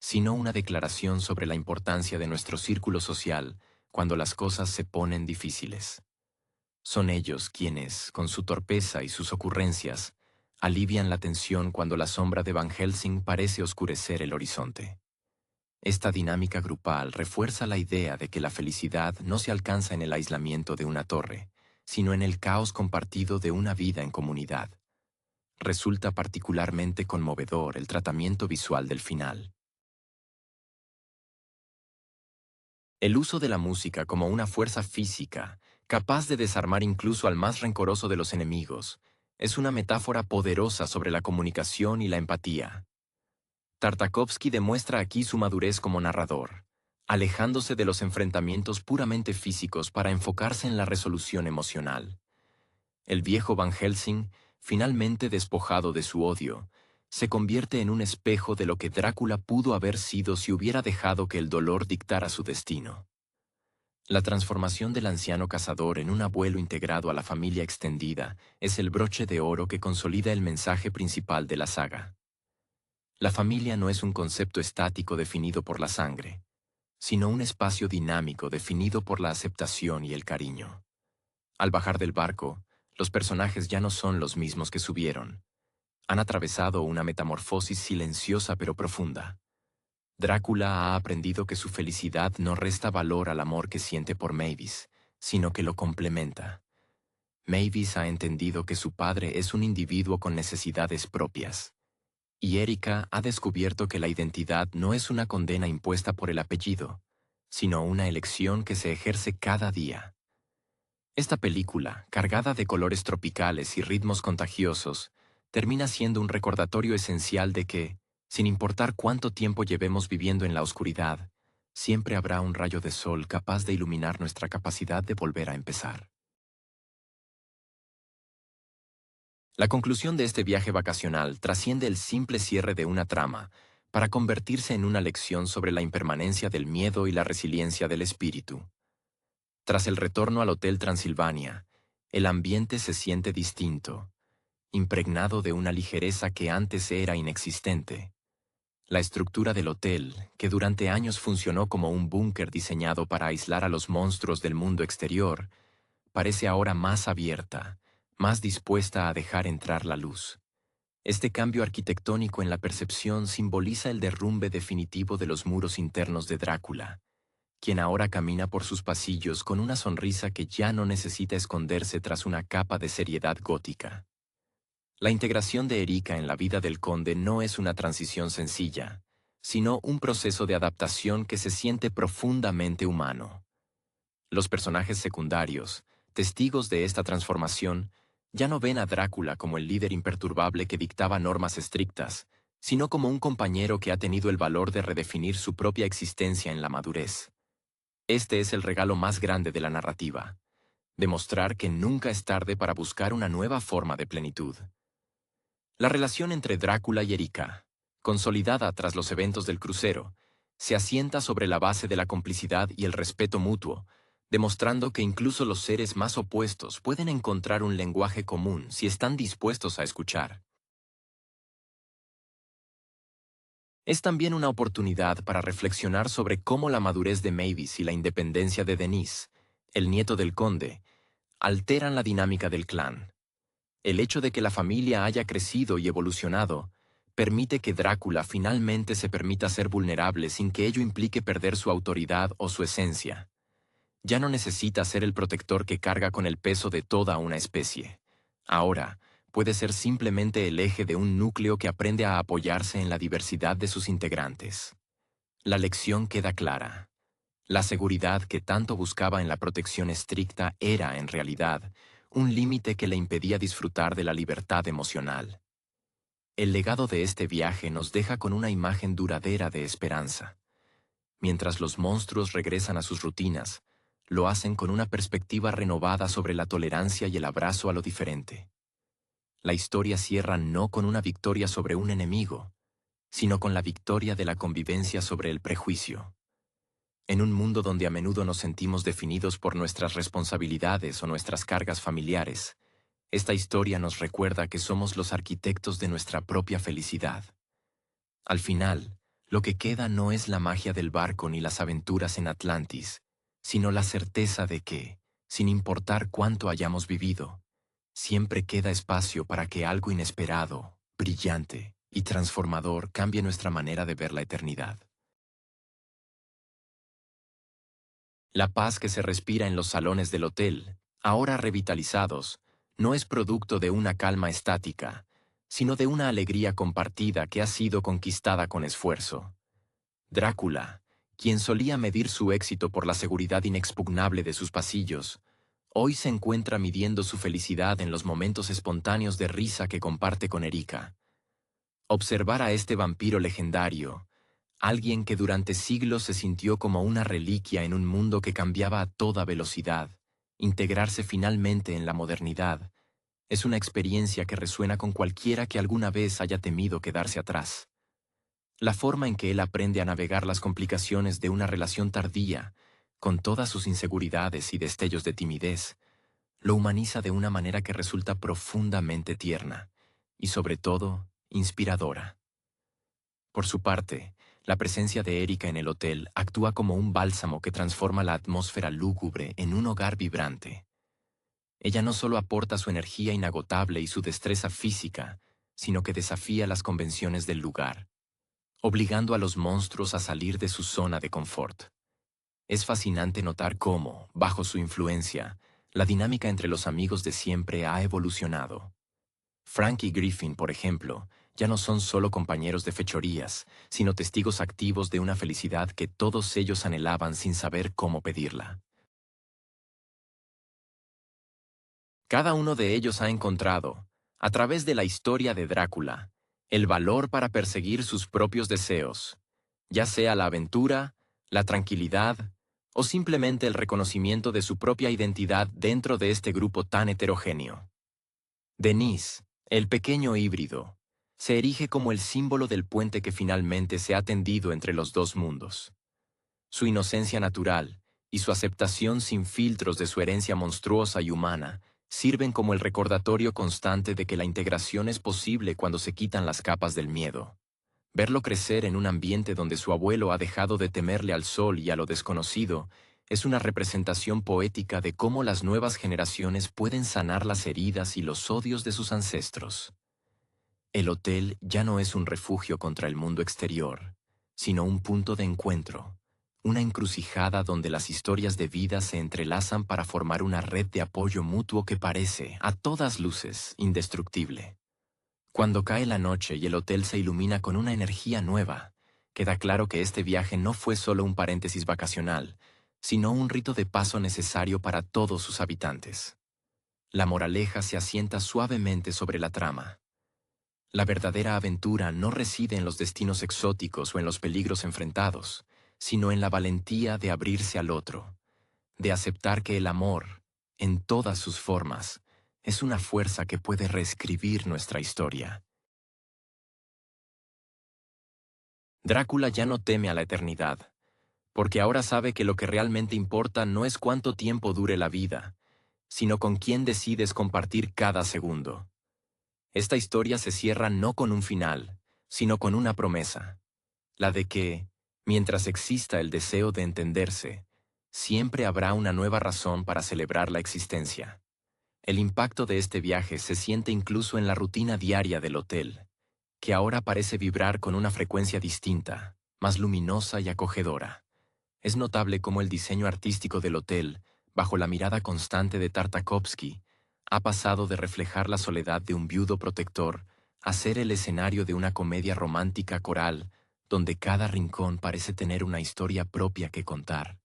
sino una declaración sobre la importancia de nuestro círculo social cuando las cosas se ponen difíciles. Son ellos quienes, con su torpeza y sus ocurrencias, alivian la tensión cuando la sombra de Van Helsing parece oscurecer el horizonte. Esta dinámica grupal refuerza la idea de que la felicidad no se alcanza en el aislamiento de una torre, sino en el caos compartido de una vida en comunidad. Resulta particularmente conmovedor el tratamiento visual del final. El uso de la música como una fuerza física, capaz de desarmar incluso al más rencoroso de los enemigos, es una metáfora poderosa sobre la comunicación y la empatía. Tartakovsky demuestra aquí su madurez como narrador, alejándose de los enfrentamientos puramente físicos para enfocarse en la resolución emocional. El viejo Van Helsing, finalmente despojado de su odio, se convierte en un espejo de lo que Drácula pudo haber sido si hubiera dejado que el dolor dictara su destino. La transformación del anciano cazador en un abuelo integrado a la familia extendida es el broche de oro que consolida el mensaje principal de la saga. La familia no es un concepto estático definido por la sangre, sino un espacio dinámico definido por la aceptación y el cariño. Al bajar del barco, los personajes ya no son los mismos que subieron. Han atravesado una metamorfosis silenciosa pero profunda. Drácula ha aprendido que su felicidad no resta valor al amor que siente por Mavis, sino que lo complementa. Mavis ha entendido que su padre es un individuo con necesidades propias. Y Erika ha descubierto que la identidad no es una condena impuesta por el apellido, sino una elección que se ejerce cada día. Esta película, cargada de colores tropicales y ritmos contagiosos, termina siendo un recordatorio esencial de que, sin importar cuánto tiempo llevemos viviendo en la oscuridad, siempre habrá un rayo de sol capaz de iluminar nuestra capacidad de volver a empezar. La conclusión de este viaje vacacional trasciende el simple cierre de una trama para convertirse en una lección sobre la impermanencia del miedo y la resiliencia del espíritu. Tras el retorno al Hotel Transilvania, el ambiente se siente distinto, impregnado de una ligereza que antes era inexistente. La estructura del hotel, que durante años funcionó como un búnker diseñado para aislar a los monstruos del mundo exterior, parece ahora más abierta, más dispuesta a dejar entrar la luz. Este cambio arquitectónico en la percepción simboliza el derrumbe definitivo de los muros internos de Drácula, quien ahora camina por sus pasillos con una sonrisa que ya no necesita esconderse tras una capa de seriedad gótica. La integración de Erika en la vida del conde no es una transición sencilla, sino un proceso de adaptación que se siente profundamente humano. Los personajes secundarios, testigos de esta transformación, ya no ven a Drácula como el líder imperturbable que dictaba normas estrictas, sino como un compañero que ha tenido el valor de redefinir su propia existencia en la madurez. Este es el regalo más grande de la narrativa: demostrar que nunca es tarde para buscar una nueva forma de plenitud. La relación entre Drácula y Erika, consolidada tras los eventos del crucero, se asienta sobre la base de la complicidad y el respeto mutuo, demostrando que incluso los seres más opuestos pueden encontrar un lenguaje común si están dispuestos a escuchar. Es también una oportunidad para reflexionar sobre cómo la madurez de Mavis y la independencia de Denis, el nieto del conde, alteran la dinámica del clan. El hecho de que la familia haya crecido y evolucionado permite que Drácula finalmente se permita ser vulnerable sin que ello implique perder su autoridad o su esencia. Ya no necesita ser el protector que carga con el peso de toda una especie. Ahora, puede ser simplemente el eje de un núcleo que aprende a apoyarse en la diversidad de sus integrantes. La lección queda clara. La seguridad que tanto buscaba en la protección estricta era, en realidad, un límite que le impedía disfrutar de la libertad emocional. El legado de este viaje nos deja con una imagen duradera de esperanza. Mientras los monstruos regresan a sus rutinas, lo hacen con una perspectiva renovada sobre la tolerancia y el abrazo a lo diferente. La historia cierra no con una victoria sobre un enemigo, sino con la victoria de la convivencia sobre el prejuicio. En un mundo donde a menudo nos sentimos definidos por nuestras responsabilidades o nuestras cargas familiares, esta historia nos recuerda que somos los arquitectos de nuestra propia felicidad. Al final, lo que queda no es la magia del barco ni las aventuras en Atlantis, sino la certeza de que, sin importar cuánto hayamos vivido, siempre queda espacio para que algo inesperado, brillante y transformador cambie nuestra manera de ver la eternidad. La paz que se respira en los salones del hotel, ahora revitalizados, no es producto de una calma estática, sino de una alegría compartida que ha sido conquistada con esfuerzo. Drácula, quien solía medir su éxito por la seguridad inexpugnable de sus pasillos, hoy se encuentra midiendo su felicidad en los momentos espontáneos de risa que comparte con Erika. Observar a este vampiro legendario, alguien que durante siglos se sintió como una reliquia en un mundo que cambiaba a toda velocidad, integrarse finalmente en la modernidad, es una experiencia que resuena con cualquiera que alguna vez haya temido quedarse atrás. La forma en que él aprende a navegar las complicaciones de una relación tardía, con todas sus inseguridades y destellos de timidez, lo humaniza de una manera que resulta profundamente tierna y, sobre todo, inspiradora. Por su parte, la presencia de Erika en el hotel actúa como un bálsamo que transforma la atmósfera lúgubre en un hogar vibrante. Ella no solo aporta su energía inagotable y su destreza física, sino que desafía las convenciones del lugar, obligando a los monstruos a salir de su zona de confort. Es fascinante notar cómo, bajo su influencia, la dinámica entre los amigos de siempre ha evolucionado. Frank y Griffin, por ejemplo, ya no son solo compañeros de fechorías, sino testigos activos de una felicidad que todos ellos anhelaban sin saber cómo pedirla. Cada uno de ellos ha encontrado, a través de la historia de Drácula, el valor para perseguir sus propios deseos, ya sea la aventura, la tranquilidad o simplemente el reconocimiento de su propia identidad dentro de este grupo tan heterogéneo. Denis, el pequeño híbrido, se erige como el símbolo del puente que finalmente se ha tendido entre los dos mundos. Su inocencia natural y su aceptación sin filtros de su herencia monstruosa y humana sirven como el recordatorio constante de que la integración es posible cuando se quitan las capas del miedo. Verlo crecer en un ambiente donde su abuelo ha dejado de temerle al sol y a lo desconocido Es una representación poética de cómo las nuevas generaciones pueden sanar las heridas y los odios de sus ancestros. El hotel ya no es un refugio contra el mundo exterior, sino un punto de encuentro, una encrucijada donde las historias de vida se entrelazan para formar una red de apoyo mutuo que parece, a todas luces, indestructible. Cuando cae la noche y el hotel se ilumina con una energía nueva, queda claro que este viaje no fue solo un paréntesis vacacional, sino un rito de paso necesario para todos sus habitantes. La moraleja se asienta suavemente sobre la trama. La verdadera aventura no reside en los destinos exóticos o en los peligros enfrentados, sino en la valentía de abrirse al otro, de aceptar que el amor, en todas sus formas, es una fuerza que puede reescribir nuestra historia. Drácula ya no teme a la eternidad, porque ahora sabe que lo que realmente importa no es cuánto tiempo dure la vida, sino con quién decides compartir cada segundo. Esta historia se cierra no con un final, sino con una promesa, la de que, mientras exista el deseo de entenderse, siempre habrá una nueva razón para celebrar la existencia. El impacto de este viaje se siente incluso en la rutina diaria del hotel, que ahora parece vibrar con una frecuencia distinta, más luminosa y acogedora. Es notable cómo el diseño artístico del hotel, bajo la mirada constante de Tartakovsky, ha pasado de reflejar la soledad de un viudo protector a ser el escenario de una comedia romántica coral donde cada rincón parece tener una historia propia que contar.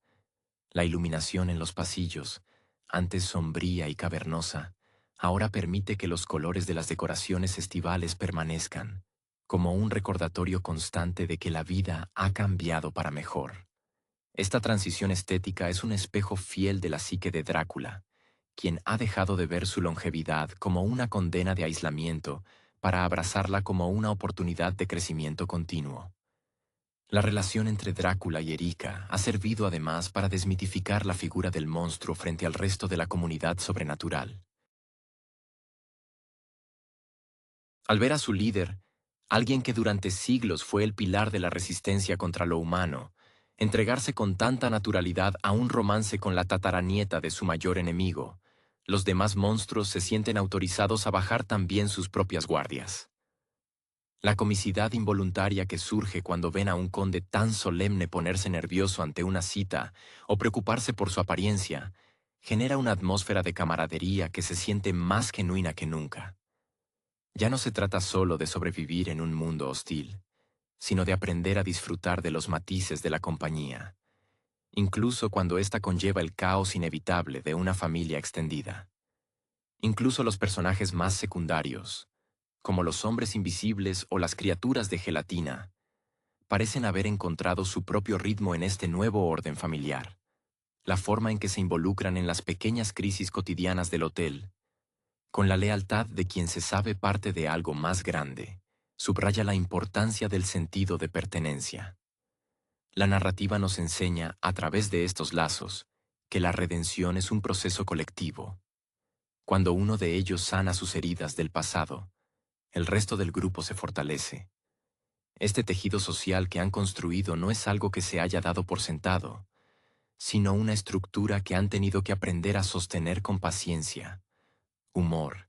La iluminación en los pasillos, antes sombría y cavernosa, ahora permite que los colores de las decoraciones estivales permanezcan, como un recordatorio constante de que la vida ha cambiado para mejor. Esta transición estética es un espejo fiel de la psique de Drácula, quien ha dejado de ver su longevidad como una condena de aislamiento para abrazarla como una oportunidad de crecimiento continuo. La relación entre Drácula y Erika ha servido además para desmitificar la figura del monstruo frente al resto de la comunidad sobrenatural. Al ver a su líder, alguien que durante siglos fue el pilar de la resistencia contra lo humano, entregarse con tanta naturalidad a un romance con la tataranieta de su mayor enemigo, los demás monstruos se sienten autorizados a bajar también sus propias guardias. La comicidad involuntaria que surge cuando ven a un conde tan solemne ponerse nervioso ante una cita o preocuparse por su apariencia, genera una atmósfera de camaradería que se siente más genuina que nunca. Ya no se trata solo de sobrevivir en un mundo hostil, sino de aprender a disfrutar de los matices de la compañía, incluso cuando ésta conlleva el caos inevitable de una familia extendida. Incluso los personajes más secundarios, como los hombres invisibles o las criaturas de gelatina, parecen haber encontrado su propio ritmo en este nuevo orden familiar. La forma en que se involucran en las pequeñas crisis cotidianas del hotel, con la lealtad de quien se sabe parte de algo más grande, subraya la importancia del sentido de pertenencia. La narrativa nos enseña, a través de estos lazos, que la redención es un proceso colectivo. Cuando uno de ellos sana sus heridas del pasado, el resto del grupo se fortalece. Este tejido social que han construido no es algo que se haya dado por sentado, sino una estructura que han tenido que aprender a sostener con paciencia, humor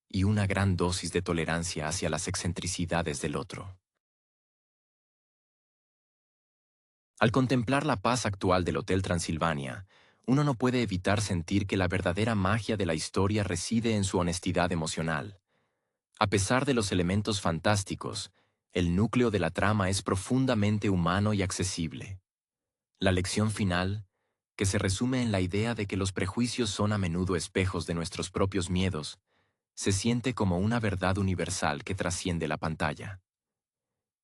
y una gran dosis de tolerancia hacia las excentricidades del otro. Al contemplar la paz actual del Hotel Transilvania, uno no puede evitar sentir que la verdadera magia de la historia reside en su honestidad emocional. A pesar de los elementos fantásticos, el núcleo de la trama es profundamente humano y accesible. La lección final, que se resume en la idea de que los prejuicios son a menudo espejos de nuestros propios miedos, se siente como una verdad universal que trasciende la pantalla.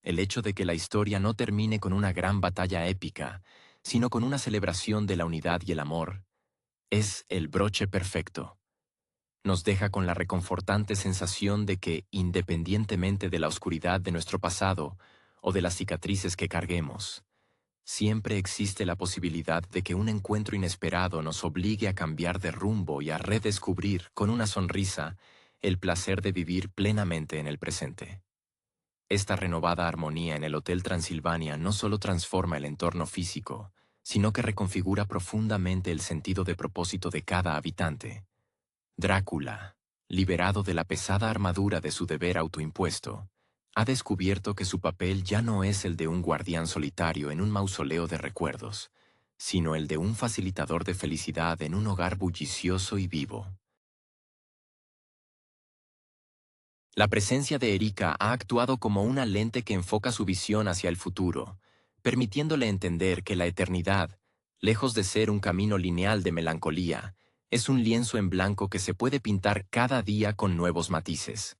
El hecho de que la historia no termine con una gran batalla épica, sino con una celebración de la unidad y el amor, es el broche perfecto. Nos deja con la reconfortante sensación de que, independientemente de la oscuridad de nuestro pasado o de las cicatrices que carguemos, siempre existe la posibilidad de que un encuentro inesperado nos obligue a cambiar de rumbo y a redescubrir, con una sonrisa, el placer de vivir plenamente en el presente. Esta renovada armonía en el Hotel Transilvania no solo transforma el entorno físico, sino que reconfigura profundamente el sentido de propósito de cada habitante. Drácula, liberado de la pesada armadura de su deber autoimpuesto, ha descubierto que su papel ya no es el de un guardián solitario en un mausoleo de recuerdos, sino el de un facilitador de felicidad en un hogar bullicioso y vivo. La presencia de Erika ha actuado como una lente que enfoca su visión hacia el futuro, permitiéndole entender que la eternidad, lejos de ser un camino lineal de melancolía, es un lienzo en blanco que se puede pintar cada día con nuevos matices.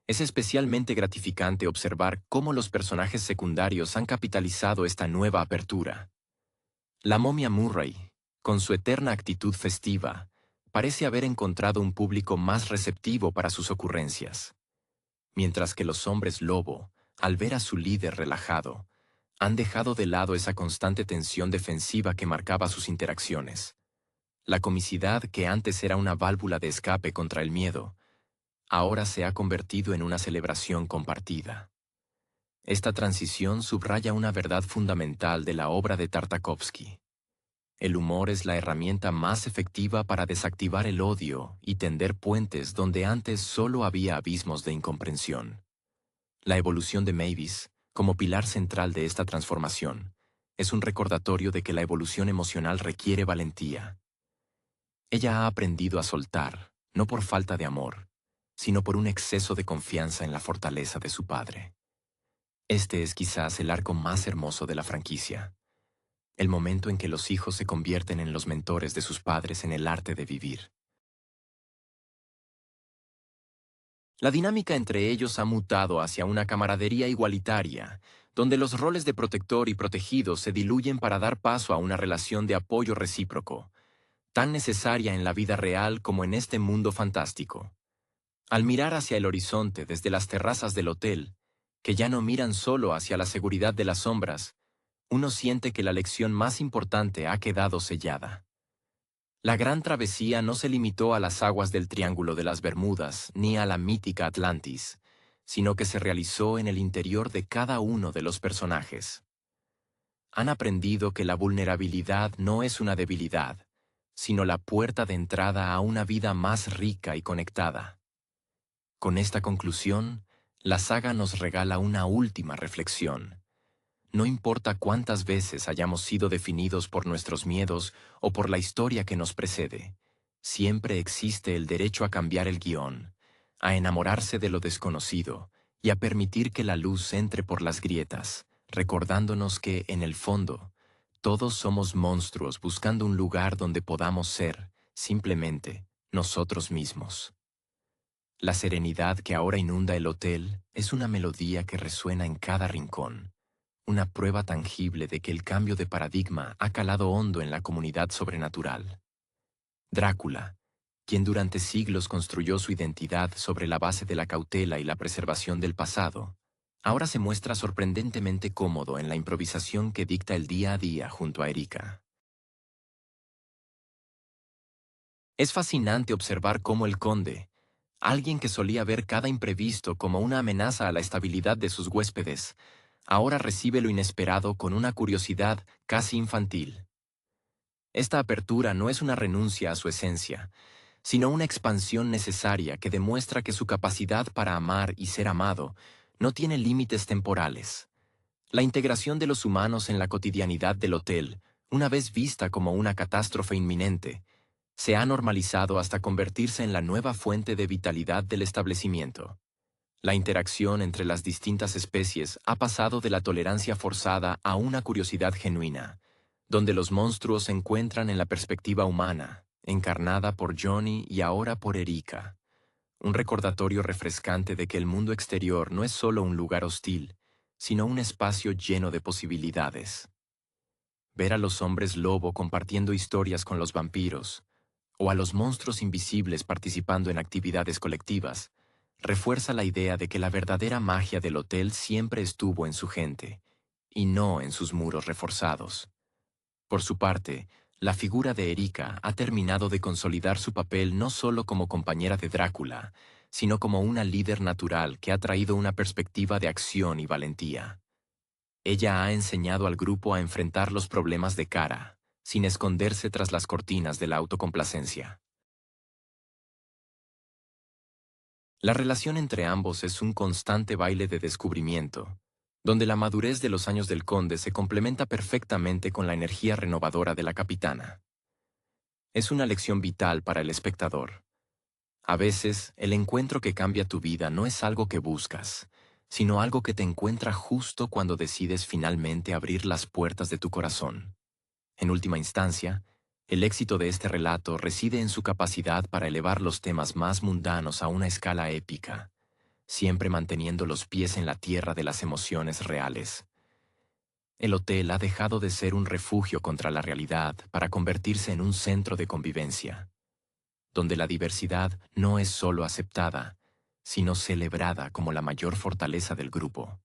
Es especialmente gratificante observar cómo los personajes secundarios han capitalizado esta nueva apertura. La momia Murray, con su eterna actitud festiva, parece haber encontrado un público más receptivo para sus ocurrencias, mientras que los hombres lobo, al ver a su líder relajado, han dejado de lado esa constante tensión defensiva que marcaba sus interacciones. La comicidad que antes era una válvula de escape contra el miedo, ahora se ha convertido en una celebración compartida. Esta transición subraya una verdad fundamental de la obra de Tartakovsky. El humor es la herramienta más efectiva para desactivar el odio y tender puentes donde antes solo había abismos de incomprensión. La evolución de Mavis, como pilar central de esta transformación, es un recordatorio de que la evolución emocional requiere valentía. Ella ha aprendido a soltar, no por falta de amor, sino por un exceso de confianza en la fortaleza de su padre. Este es quizás el arco más hermoso de la franquicia, el momento en que los hijos se convierten en los mentores de sus padres en el arte de vivir. La dinámica entre ellos ha mutado hacia una camaradería igualitaria, donde los roles de protector y protegido se diluyen para dar paso a una relación de apoyo recíproco, tan necesaria en la vida real como en este mundo fantástico. Al mirar hacia el horizonte desde las terrazas del hotel, que ya no miran solo hacia la seguridad de las sombras, uno siente que la lección más importante ha quedado sellada. La gran travesía no se limitó a las aguas del Triángulo de las Bermudas ni a la mítica Atlantis, sino que se realizó en el interior de cada uno de los personajes. Han aprendido que la vulnerabilidad no es una debilidad, sino la puerta de entrada a una vida más rica y conectada. Con esta conclusión, la saga nos regala una última reflexión. No importa cuántas veces hayamos sido definidos por nuestros miedos o por la historia que nos precede, siempre existe el derecho a cambiar el guión, a enamorarse de lo desconocido y a permitir que la luz entre por las grietas, recordándonos que, en el fondo, todos somos monstruos buscando un lugar donde podamos ser, simplemente, nosotros mismos. La serenidad que ahora inunda el hotel es una melodía que resuena en cada rincón, una prueba tangible de que el cambio de paradigma ha calado hondo en la comunidad sobrenatural. Drácula, quien durante siglos construyó su identidad sobre la base de la cautela y la preservación del pasado, ahora se muestra sorprendentemente cómodo en la improvisación que dicta el día a día junto a Erika. Es fascinante observar cómo el conde, alguien que solía ver cada imprevisto como una amenaza a la estabilidad de sus huéspedes, ahora recibe lo inesperado con una curiosidad casi infantil. Esta apertura no es una renuncia a su esencia, sino una expansión necesaria que demuestra que su capacidad para amar y ser amado no tiene límites temporales. La integración de los humanos en la cotidianidad del hotel, una vez vista como una catástrofe inminente, se ha normalizado hasta convertirse en la nueva fuente de vitalidad del establecimiento. La interacción entre las distintas especies ha pasado de la tolerancia forzada a una curiosidad genuina, donde los monstruos se encuentran en la perspectiva humana, encarnada por Johnny y ahora por Erika. Un recordatorio refrescante de que el mundo exterior no es solo un lugar hostil, sino un espacio lleno de posibilidades. Ver a los hombres lobo compartiendo historias con los vampiros, o a los monstruos invisibles participando en actividades colectivas, refuerza la idea de que la verdadera magia del hotel siempre estuvo en su gente, y no en sus muros reforzados. Por su parte, la figura de Erika ha terminado de consolidar su papel no solo como compañera de Drácula, sino como una líder natural que ha traído una perspectiva de acción y valentía. Ella ha enseñado al grupo a enfrentar los problemas de cara, sin esconderse tras las cortinas de la autocomplacencia. La relación entre ambos es un constante baile de descubrimiento, donde la madurez de los años del conde se complementa perfectamente con la energía renovadora de la capitana. Es una lección vital para el espectador. A veces, el encuentro que cambia tu vida no es algo que buscas, sino algo que te encuentra justo cuando decides finalmente abrir las puertas de tu corazón. En última instancia, el éxito de este relato reside en su capacidad para elevar los temas más mundanos a una escala épica, siempre manteniendo los pies en la tierra de las emociones reales. El hotel ha dejado de ser un refugio contra la realidad para convertirse en un centro de convivencia, donde la diversidad no es solo aceptada, sino celebrada como la mayor fortaleza del grupo.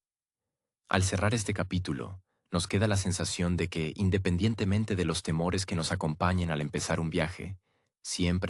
Al cerrar este capítulo, nos queda la sensación de que, independientemente de los temores que nos acompañen al empezar un viaje, siempre